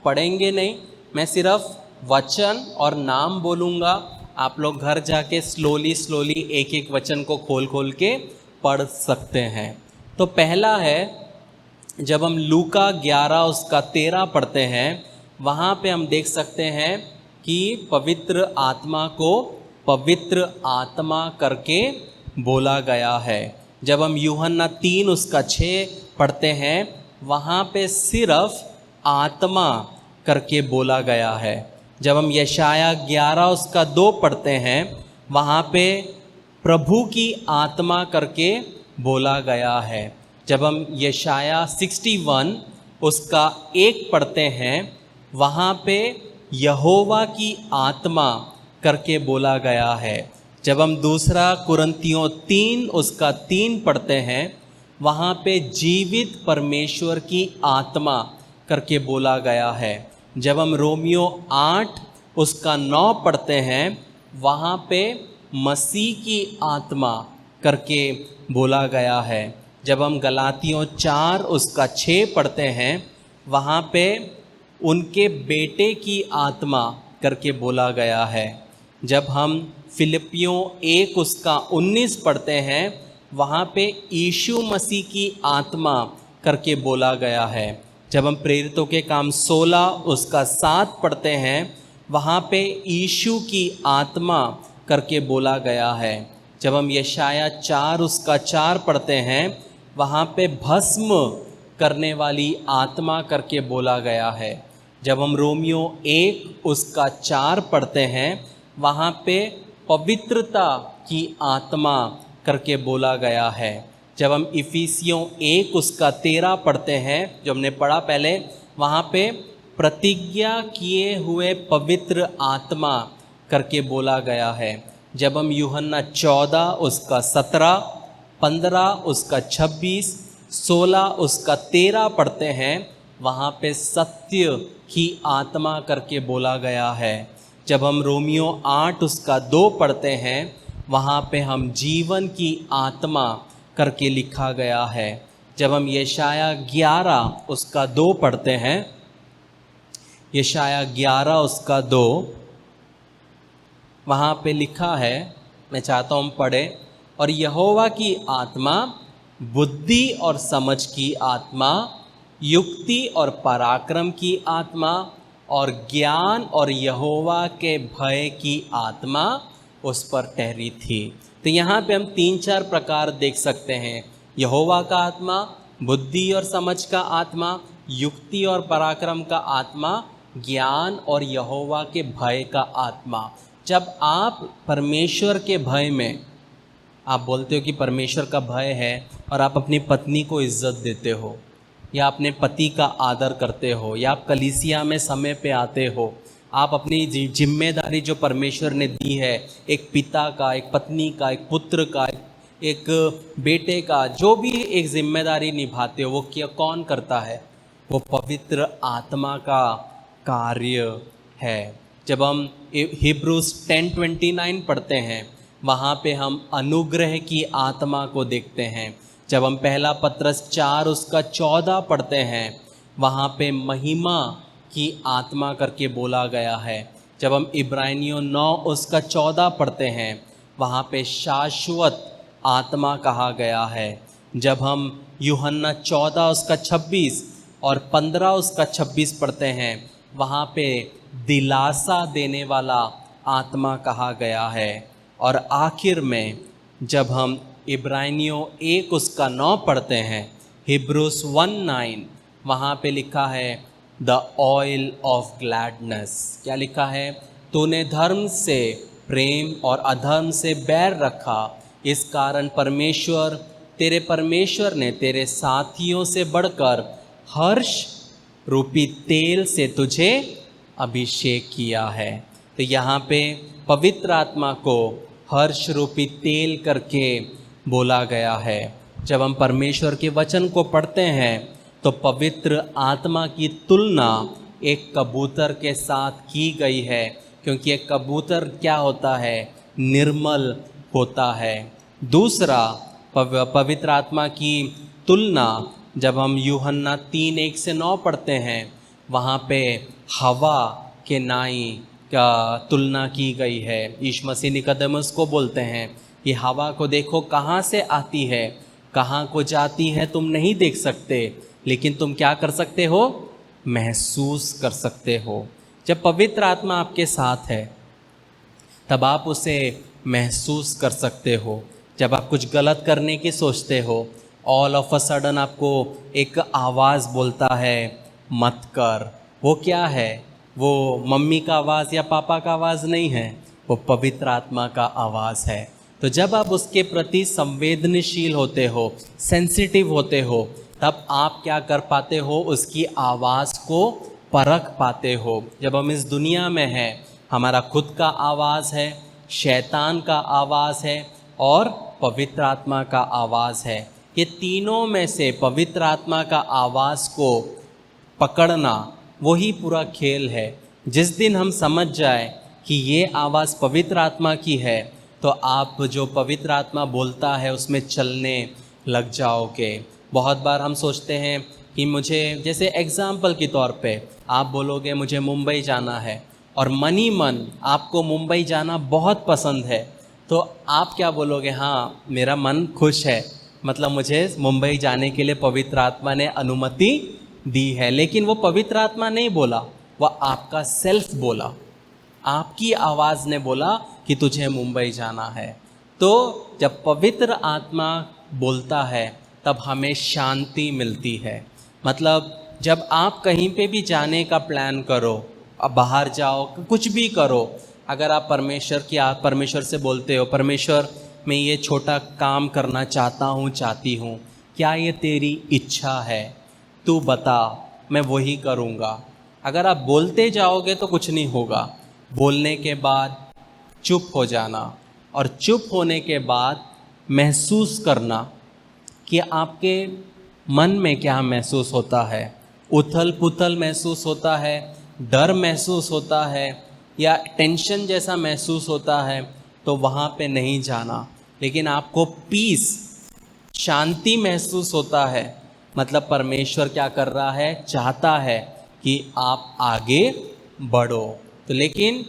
पढ़ेंगे नहीं, मैं सिर्फ वचन और नाम बोलूँगा। आप लोग घर जाके स्लोली एक एक वचन को खोल खोल के पढ़ सकते हैं। तो पहला है, जब हम लूका 11 उसका 13 पढ़ते हैं, वहाँ पे हम देख सकते हैं कि पवित्र आत्मा को पवित्र आत्मा करके बोला गया है। जब हम यूहन्ना 3 उसका 6 पढ़ते हैं, वहाँ पे सिर्फ आत्मा करके बोला गया है। जब हम यशाया 11 उसका 2 पढ़ते हैं, वहाँ पे प्रभु की आत्मा करके बोला गया है। जब हम यशाया 61 उसका 1 पढ़ते हैं, वहाँ पे यहोवा की आत्मा करके बोला गया है। जब हम दूसरा कुरिन्थियों 3 उसका 3 पढ़ते हैं, वहाँ पे जीवित परमेश्वर की आत्मा करके बोला गया है। जब हम रोमियो 8 उसका 9 पढ़ते हैं, वहाँ पे मसीह की आत्मा करके बोला गया है। जब हम गलातियों 4 उसका 6 पढ़ते हैं, वहाँ पे उनके बेटे की आत्मा करके बोला गया है। जब हम फिलिपियों 1 उसका 19 पढ़ते हैं, वहाँ पे यीशु मसीह की आत्मा करके बोला गया है। जब हम प्रेरितों के काम 16 उसका 7 पढ़ते हैं, वहाँ पे यीशु की आत्मा करके बोला गया है। जब हम यशाया 4 उसका 4 पढ़ते हैं, वहाँ पे भस्म करने वाली आत्मा करके बोला गया है। जब हम रोमियो 1 उसका 4 पढ़ते हैं, वहाँ पे पवित्रता की आत्मा करके बोला गया है। जब हम इफिसियों 1 उसका 13 पढ़ते हैं, जो हमने पढ़ा पहले, वहाँ पे प्रतिज्ञा किए हुए पवित्र आत्मा करके बोला गया है। जब हम यूहन्ना 14 उसका 17, 15 उसका 26, 16 उसका 13 पढ़ते हैं, वहाँ पे सत्य की आत्मा करके बोला गया है। जब हम रोमियो 8 उसका 2 पढ़ते हैं, वहाँ पे हम जीवन की आत्मा करके लिखा गया है। जब हम यशाया 11 उसका 2 पढ़ते हैं, यशाया 11 उसका 2, वहाँ पे लिखा है, मैं चाहता हूँ हम पढ़ें। और यहोवा की आत्मा बुद्धि और समझ की आत्मा, युक्ति और पराक्रम की आत्मा और ज्ञान और यहोवा के भय की आत्मा उस पर ठहरी थी। तो यहाँ पे हम 3-4 प्रकार देख सकते हैं। यहोवा का आत्मा, बुद्धि और समझ का आत्मा, युक्ति और पराक्रम का आत्मा, ज्ञान और यहोवा के भय का आत्मा। जब आप परमेश्वर के भय में, आप बोलते हो कि परमेश्वर का भय है, और आप अपनी पत्नी को इज्जत देते हो, या अपने पति का आदर करते हो, या आप कलीसिया में समय पे आते हो, आप अपनी जिम्मेदारी जो परमेश्वर ने दी है, एक पिता का, एक पत्नी का, एक पुत्र का, एक बेटे का, जो भी एक जिम्मेदारी निभाते हो, वो क्या कौन करता है? वो पवित्र आत्मा का कार्य है। जब हम हिब्रूज 10:29 पढ़ते हैं, वहाँ पे हम अनुग्रह की आत्मा को देखते हैं। जब हम पहला पत्रस 4 उसका 14 पढ़ते हैं, वहाँ पे महिमा की आत्मा करके बोला गया है। जब हम इब्रानियों 9 उसका 14 पढ़ते हैं, वहाँ पे शाश्वत आत्मा कहा गया है। जब हम यूहन्ना 14 उसका 26 और 15 उसका 26 पढ़ते हैं, वहाँ पे दिलासा देने वाला आत्मा कहा गया है। और आखिर में जब हम इब्रानियों 1:9 पढ़ते हैं, हिब्रूस 1:9, वहाँ पे लिखा है द ऑयल ऑफ ग्लैडनेस। क्या लिखा है? तूने धर्म से प्रेम और अधर्म से बैर रखा, इस कारण परमेश्वर ने तेरे साथियों से बढ़कर हर्ष रूपी तेल से तुझे अभिषेक किया है। तो यहाँ पे पवित्र आत्मा को हर्ष रूपी तेल करके बोला गया है। जब हम परमेश्वर के वचन को पढ़ते हैं तो पवित्र आत्मा की तुलना एक कबूतर के साथ की गई है, क्योंकि एक कबूतर क्या होता है? निर्मल होता है। दूसरा, पवित्र आत्मा की तुलना जब हम यूहन्ना 3:1-9 पढ़ते हैं, वहाँ पे हवा के नाई का तुलना की गई है। यीशु मसीह निकोदेमुस को बोलते हैं कि हवा को देखो कहाँ से आती है, कहाँ को जाती है तुम नहीं देख सकते, लेकिन तुम क्या कर सकते हो? महसूस कर सकते हो। जब पवित्र आत्मा आपके साथ है तब आप उसे महसूस कर सकते हो। जब आप कुछ गलत करने की सोचते हो, ऑल ऑफ अ सडन आपको एक आवाज़ बोलता है मत कर। वो क्या है? वो मम्मी का आवाज़ या पापा का आवाज़ नहीं है, वो पवित्र आत्मा का आवाज़ है। तो जब आप उसके प्रति संवेदनशील होते हो, सेंसिटिव होते हो, तब आप क्या कर पाते हो? उसकी आवाज़ को परख पाते हो। जब हम इस दुनिया में हैं, हमारा खुद का आवाज़ है, शैतान का आवाज़ है और पवित्र आत्मा का आवाज़ है। ये तीनों में से पवित्र आत्मा का आवाज़ को पकड़ना वही पूरा खेल है। जिस दिन हम समझ जाए कि ये आवाज़ पवित्र आत्मा की है, तो आप जो पवित्र आत्मा बोलता है उसमें चलने लग जाओगे। बहुत बार हम सोचते हैं कि मुझे, जैसे एग्ज़ाम्पल के तौर पे आप बोलोगे मुझे मुंबई जाना है, और मन ही मन आपको मुंबई जाना बहुत पसंद है, तो आप क्या बोलोगे? हाँ, मेरा मन खुश है, मतलब मुझे मुंबई जाने के लिए पवित्र आत्मा ने अनुमति दी है। लेकिन वो पवित्र आत्मा नहीं बोला, वह आपका सेल्फ बोला, आपकी आवाज़ ने बोला कि तुझे मुंबई जाना है। तो जब पवित्र आत्मा बोलता है तब हमें शांति मिलती है। मतलब जब आप कहीं पे भी जाने का प्लान करो, अब बाहर जाओ, कुछ भी करो, अगर आप परमेश्वर से बोलते हो, परमेश्वर मैं ये छोटा काम करना चाहता हूँ, चाहती हूँ, क्या ये तेरी इच्छा है? तू बता, मैं वही करूँगा। अगर आप बोलते जाओगे तो कुछ नहीं होगा। बोलने के बाद चुप हो जाना, और चुप होने के बाद महसूस करना कि आपके मन में क्या महसूस होता है। उथल पुथल महसूस होता है, डर महसूस होता है, या टेंशन जैसा महसूस होता है, तो वहाँ पे नहीं जाना। लेकिन आपको पीस, शांति महसूस होता है, मतलब परमेश्वर क्या कर रहा है? चाहता है कि आप आगे बढ़ो। तो लेकिन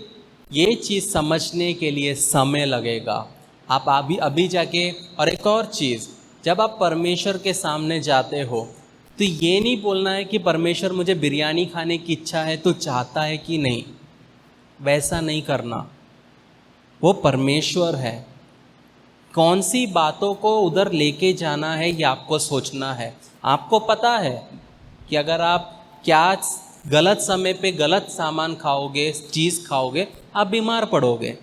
ये चीज़ समझने के लिए समय लगेगा। आप अभी जाके, और एक और चीज़, जब आप परमेश्वर के सामने जाते हो तो ये नहीं बोलना है कि परमेश्वर मुझे बिरयानी खाने की इच्छा है, तो चाहता है कि नहीं, वैसा नहीं करना। वो परमेश्वर है, कौन सी बातों को उधर लेके जाना है ये आपको सोचना है। आपको पता है कि अगर आप क्या गलत समय पे गलत सामान खाओगे, चीज़ खाओगे, आप बीमार पड़ोगे।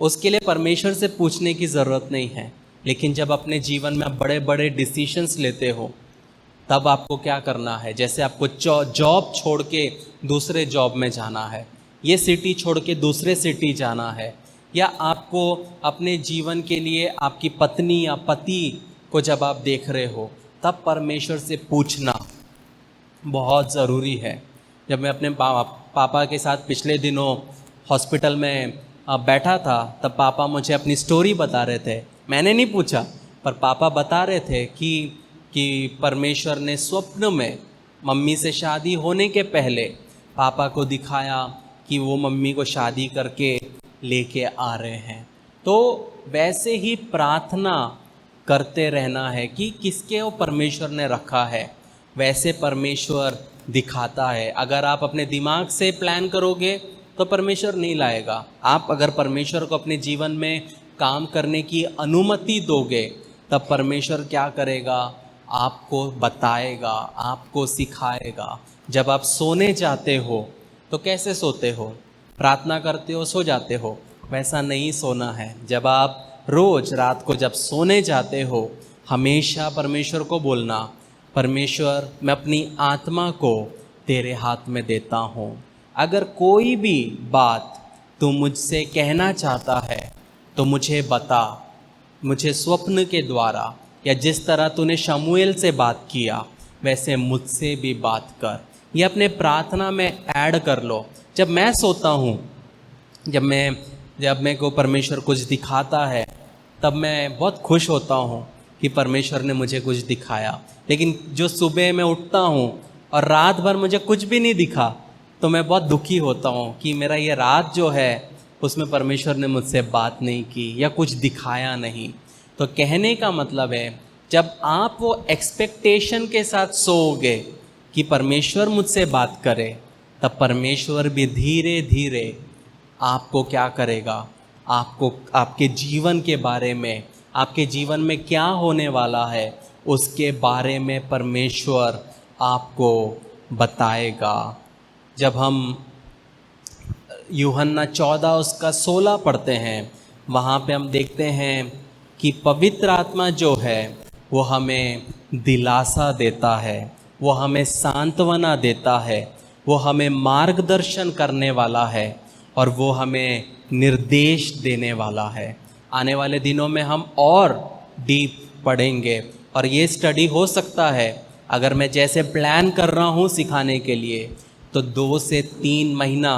उसके लिए परमेश्वर से पूछने की ज़रूरत नहीं है। लेकिन जब अपने जीवन में आप बड़े बड़े डिसीशंस लेते हो, तब आपको क्या करना है? जैसे आपको जॉब छोड़ के दूसरे जॉब में जाना है, ये सिटी छोड़ के दूसरे सिटी जाना है, या आपको अपने जीवन के लिए आपकी पत्नी या पति को जब आप देख रहे हो, तब परमेश्वर से पूछना बहुत ज़रूरी है। जब मैं अपने पापा के साथ पिछले दिनों हॉस्पिटल में बैठा था, तब पापा मुझे अपनी स्टोरी बता रहे थे। मैंने नहीं पूछा, पर पापा बता रहे थे कि परमेश्वर ने स्वप्न में मम्मी से शादी होने के पहले पापा को दिखाया कि वो मम्मी को शादी करके लेके आ रहे हैं। तो वैसे ही प्रार्थना करते रहना है कि किसके वो परमेश्वर ने रखा है, वैसे परमेश्वर दिखाता है। अगर आप अपने दिमाग से प्लान करोगे तो परमेश्वर नहीं लाएगा। आप अगर परमेश्वर को अपने जीवन में काम करने की अनुमति दोगे, तब परमेश्वर क्या करेगा? आपको बताएगा, आपको सिखाएगा। जब आप सोने जाते हो तो कैसे सोते हो? प्रार्थना करते हो, सो जाते हो? वैसा नहीं सोना है। जब आप रोज़ रात को जब सोने जाते हो, हमेशा परमेश्वर को बोलना, परमेश्वर मैं अपनी आत्मा को तेरे हाथ में देता हूँ। अगर कोई भी बात तू मुझसे कहना चाहता है तो मुझे बता, मुझे स्वप्न के द्वारा या जिस तरह तूने शमूएल से बात किया वैसे मुझसे भी बात कर। ये अपने प्रार्थना में ऐड कर लो। जब मैं सोता हूँ, जब मेरे को परमेश्वर कुछ दिखाता है, तब मैं बहुत खुश होता हूँ कि परमेश्वर ने मुझे कुछ दिखाया। लेकिन जो सुबह मैं उठता हूँ और रात भर मुझे कुछ भी नहीं दिखा, तो मैं बहुत दुखी होता हूँ कि मेरा ये रात जो है उसमें परमेश्वर ने मुझसे बात नहीं की या कुछ दिखाया नहीं। तो कहने का मतलब है, जब आप वो एक्सपेक्टेशन के साथ सोओगे कि परमेश्वर मुझसे बात करे, तब परमेश्वर भी धीरे धीरे आपको क्या करेगा? आपको आपके जीवन के बारे में, आपके जीवन में क्या होने वाला है उसके बारे में परमेश्वर आपको बताएगा। जब हम यूहन्ना 14 उसका 16 पढ़ते हैं, वहाँ पे हम देखते हैं कि पवित्र आत्मा जो है वो हमें दिलासा देता है, वो हमें सांत्वना देता है, वो हमें मार्गदर्शन करने वाला है और वो हमें निर्देश देने वाला है। आने वाले दिनों में हम और डीप पढ़ेंगे और ये स्टडी हो सकता है, अगर मैं जैसे प्लान कर रहा हूँ सिखाने के लिए, तो 2 से 3 महीना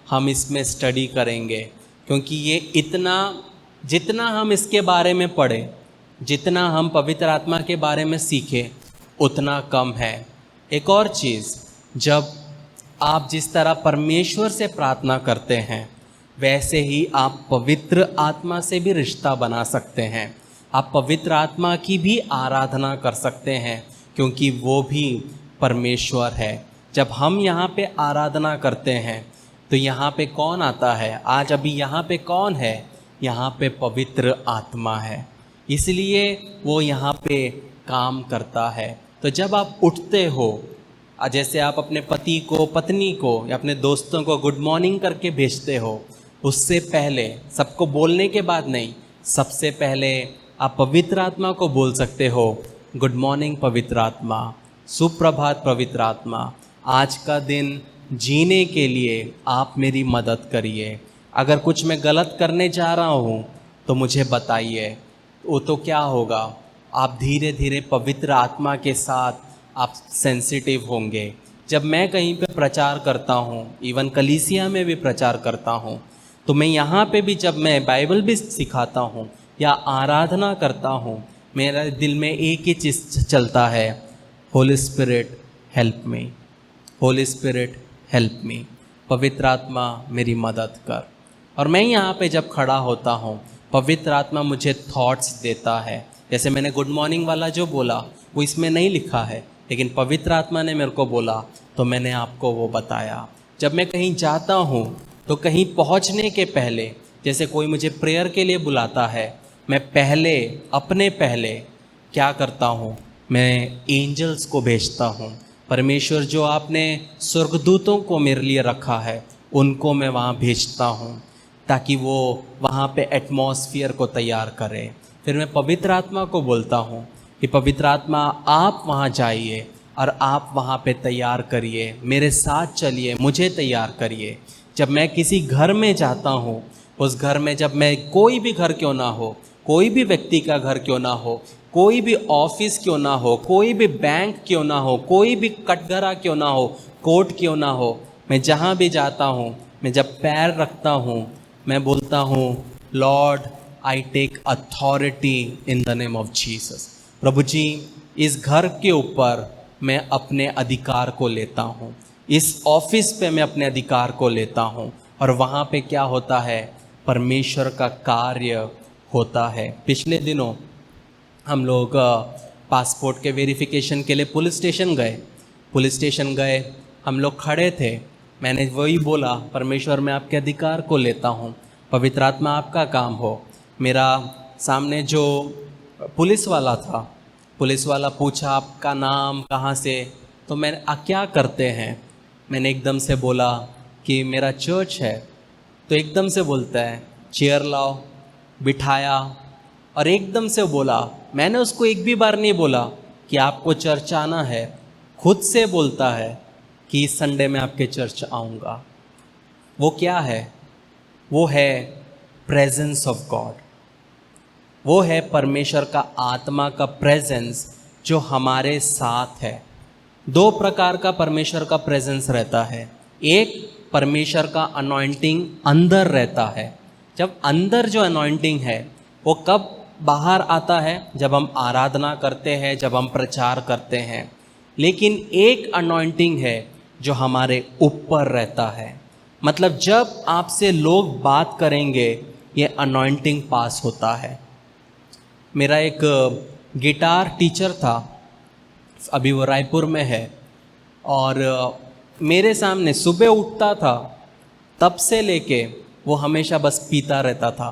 हम इसमें स्टडी करेंगे, क्योंकि ये इतना, जितना हम इसके बारे में पढ़ें, जितना हम पवित्र आत्मा के बारे में सीखें, उतना कम है। एक और चीज़, जब आप जिस तरह परमेश्वर से प्रार्थना करते हैं, वैसे ही आप पवित्र आत्मा से भी रिश्ता बना सकते हैं। आप पवित्र आत्मा की भी आराधना कर सकते हैं, क्योंकि वो भी परमेश्वर है। जब हम यहाँ पे आराधना करते हैं तो यहाँ पे कौन आता है? आज अभी यहाँ पे कौन है? यहाँ पे पवित्र आत्मा है, इसलिए वो यहाँ पे काम करता है। तो जब आप उठते हो, जैसे आप अपने पति को, पत्नी को या अपने दोस्तों को गुड मॉर्निंग करके भेजते हो, उससे पहले, सबको बोलने के बाद नहीं, सबसे पहले आप पवित्र आत्मा को बोल सकते हो, गुड मॉर्निंग पवित्र आत्मा, सुप्रभात पवित्र आत्मा, आज का दिन जीने के लिए आप मेरी मदद करिए। अगर कुछ मैं गलत करने जा रहा हूँ तो मुझे बताइए। वो तो क्या होगा, आप धीरे धीरे पवित्र आत्मा के साथ आप सेंसिटिव होंगे। जब मैं कहीं पे प्रचार करता हूँ, इवन कलीसिया में भी प्रचार करता हूँ, तो मैं यहाँ पे भी, जब मैं बाइबल भी सिखाता हूँ या आराधना करता हूँ, मेरे दिल में एक ही चीज़ चलता है, Holi spirit help me, Holi spirit help me, पवित्र आत्मा मेरी मदद कर। और मैं यहाँ पे जब खड़ा होता हूँ, पवित्र आत्मा मुझे थॉट्स देता है। जैसे मैंने गुड मॉर्निंग वाला जो बोला वो इसमें नहीं लिखा है, लेकिन पवित्र आत्मा ने मेरे को बोला तो मैंने आपको वो बताया। जब मैं कहीं जाता हूँ तो कहीं पहुँचने के पहले, जैसे कोई मुझे प्रेयर के लिए बुलाता है, मैं पहले क्या करता हूँ, मैं एंजल्स को भेजता हूँ। परमेश्वर जो आपने स्वर्गदूतों को मेरे लिए रखा है, उनको मैं वहाँ भेजता हूँ ताकि वो वहाँ पे एटमॉस्फेयर को तैयार करें। फिर मैं पवित्र आत्मा को बोलता हूँ कि पवित्र आत्मा आप वहाँ जाइए और आप वहाँ पे तैयार करिए, मेरे साथ चलिए, मुझे तैयार करिए। जब मैं किसी घर में जाता हूँ, उस घर में, जब मैं, कोई भी घर क्यों ना हो, कोई भी व्यक्ति का घर क्यों ना हो, कोई भी ऑफिस क्यों ना हो, कोई भी बैंक क्यों ना हो, कोई भी कटघरा क्यों ना हो, कोर्ट क्यों ना हो, मैं जहाँ भी जाता हूँ, मैं जब पैर रखता हूँ, मैं बोलता हूँ, Lord I take authority in the name of Jesus. प्रभु जी, इस घर के ऊपर मैं अपने अधिकार को लेता हूँ, इस ऑफिस पे मैं अपने अधिकार को लेता हूँ। और वहाँ पे क्या होता है, परमेश्वर का कार्य होता है। पिछले दिनों हम लोग पासपोर्ट के वेरिफिकेशन के लिए पुलिस स्टेशन गए, हम लोग खड़े थे, मैंने वही बोला, परमेश्वर मैं आपके अधिकार को लेता हूँ, पवित्र आत्मा आपका काम हो। मेरा सामने जो पुलिस वाला था, पुलिस वाला पूछा आपका नाम कहाँ से, तो मैं क्या करते हैं, मैंने एकदम से बोला कि मेरा चर्च है। तो एकदम से बोलता है चेयर लाओ, बिठाया और एकदम से बोला, मैंने उसको एक भी बार नहीं बोला कि आपको चर्च आना है, खुद से बोलता है कि इस संडे में आपके चर्च आऊँगा। वो क्या है? वो है प्रेजेंस ऑफ गॉड, वो है परमेश्वर का आत्मा का प्रेजेंस जो हमारे साथ है। दो प्रकार का परमेश्वर का प्रेजेंस रहता है। एक, परमेश्वर का अनॉइंटिंग अंदर रहता है। जब अंदर जो अनॉइंटिंग है वो कब बाहर आता है? जब हम आराधना करते हैं, जब हम प्रचार करते हैं। लेकिन एक अनॉइंटिंग है जो हमारे ऊपर रहता है, मतलब जब आपसे लोग बात करेंगे ये अनॉइंटिंग पास होता है। मेरा एक गिटार टीचर था, अभी वो रायपुर में है, और मेरे सामने सुबह उठता था तब से लेके वो हमेशा बस पीता रहता था,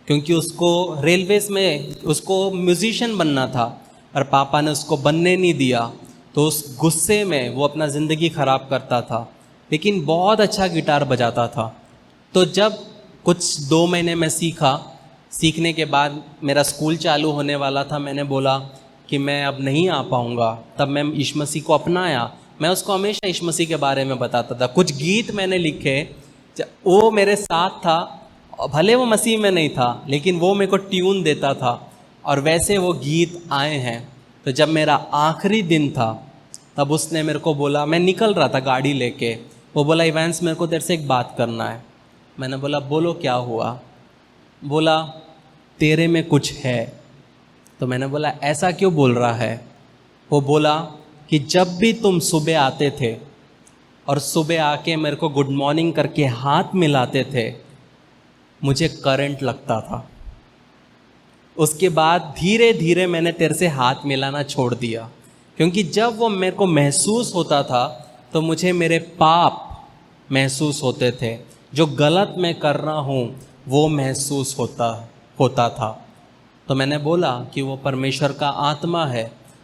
क्योंकि उसको रेलवेज़ में उसको म्यूज़िशियन बनना था और पापा ने उसको बनने नहीं दिया। तो उस गुस्से में वो अपना ज़िंदगी ख़राब करता था, लेकिन बहुत अच्छा गिटार बजाता था। तो जब कुछ 2 महीने में सीखने के बाद मेरा स्कूल चालू होने वाला था, मैंने बोला कि मैं अब नहीं आ पाऊँगा। तब मैं यीशु मसीह को अपनाया। मैं उसको हमेशा यीशु मसीह के बारे में बताता था। कुछ गीत मैंने लिखे, वो मेरे साथ था, भले वो मसीह में नहीं था लेकिन वो मेरे को ट्यून देता था, और वैसे वो गीत आए हैं। तो जब मेरा आखिरी दिन था तब उसने मेरे को बोला, मैं निकल रहा था गाड़ी लेके, वो बोला इवांस मेरे को तेरे से एक बात करना है। मैंने बोला बोलो क्या हुआ? बोला तेरे में कुछ है। तो मैंने बोला ऐसा क्यों बोल रहा है? वो बोला कि जब भी तुम सुबह आते थे और सुबह आके मेरे को गुड मॉर्निंग करके हाथ मिलाते थे, मुझे करंट लगता था। उसके बाद धीरे धीरे मैंने तेरे से हाथ मिलाना छोड़ दिया, क्योंकि जब वो मेरे को महसूस होता था तो मुझे मेरे पाप महसूस होते थे, जो गलत मैं कर रहा हूँ वो महसूस होता था। तो मैंने बोला कि वो परमेश्वर का आत्मा है,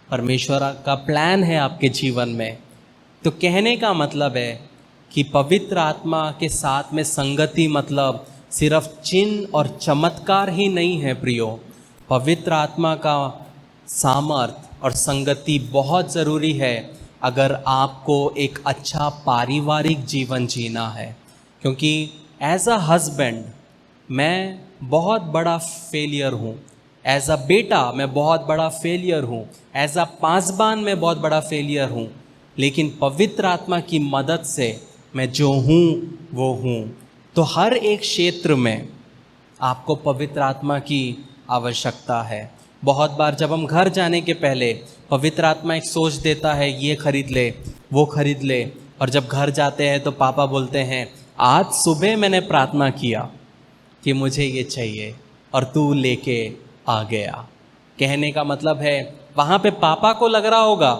परमेश्वर का प्लान है आपके जीवन में। तो कहने का मतलब है कि पवित्र आत्मा के साथ में संगति मतलब सिर्फ चिन्ह और चमत्कार ही नहीं है प्रियो। पवित्र आत्मा का सामर्थ और संगति बहुत ज़रूरी है अगर आपको एक अच्छा पारिवारिक जीवन जीना है। क्योंकि एज अ हस्बैंड मैं बहुत बड़ा फेलियर हूँ, एज अ बेटा मैं बहुत बड़ा फेलियर हूँ, एज अ पासबान मैं बहुत बड़ा फेलियर हूँ, लेकिन पवित्र आत्मा की मदद से मैं जो हूँ वो हूँ। तो हर एक क्षेत्र में आपको पवित्र आत्मा की आवश्यकता है। बहुत बार जब हम घर जाने के पहले पवित्र आत्मा एक सोच देता है ये खरीद ले वो खरीद ले, और जब घर जाते हैं तो पापा बोलते हैं आज सुबह मैंने प्रार्थना किया कि मुझे ये चाहिए और तू लेके आ गया। कहने का मतलब है वहाँ पे पापा को लग रहा होगा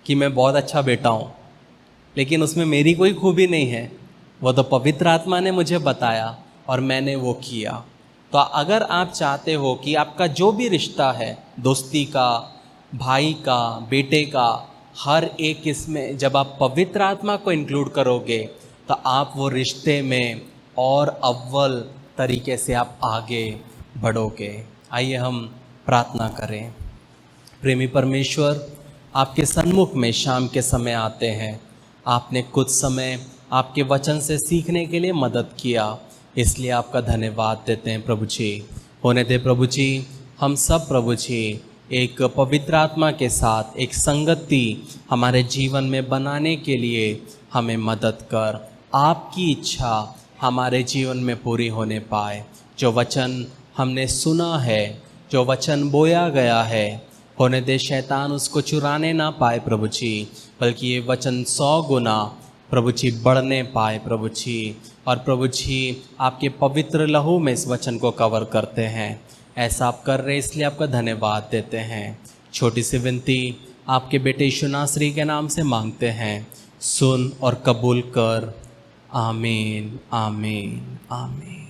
कि मैं बहुत अच्छा बेटा हूँ, लेकिन उसमें मेरी कोई खूबी नहीं है, वो तो पवित्र आत्मा ने मुझे बताया और मैंने वो किया। तो अगर आप चाहते हो कि आपका जो भी रिश्ता है, दोस्ती का, भाई का, बेटे का, हर एक इसमें जब आप पवित्र आत्मा को इंक्लूड करोगे तो आप वो रिश्ते में और अव्वल तरीके से आप आगे बढ़ोगे। आइए हम प्रार्थना करें। प्रेमी परमेश्वर, आपके सन्मुख में शाम के समय आते हैं। आपने कुछ समय आपके वचन से सीखने के लिए मदद किया, इसलिए आपका धन्यवाद देते हैं प्रभु जी। होने दे प्रभु जी, हम सब प्रभु जी एक पवित्र आत्मा के साथ एक संगति हमारे जीवन में बनाने के लिए हमें मदद कर। आपकी इच्छा हमारे जीवन में पूरी होने पाए। जो वचन हमने सुना है, जो वचन बोया गया है, होने दे शैतान उसको चुराने ना पाए प्रभु जी, बल्कि ये वचन 100 गुना प्रभु जी बढ़ने पाए प्रभु जी। और प्रभु जी आपके पवित्र लहू में इस वचन को कवर करते हैं। ऐसा आप कर रहे, इसलिए आपका धन्यवाद देते हैं। छोटी सी विनती आपके बेटे यीशु नासरी के नाम से मांगते हैं, सुन और कबूल कर। आमीन आमीन आमीन।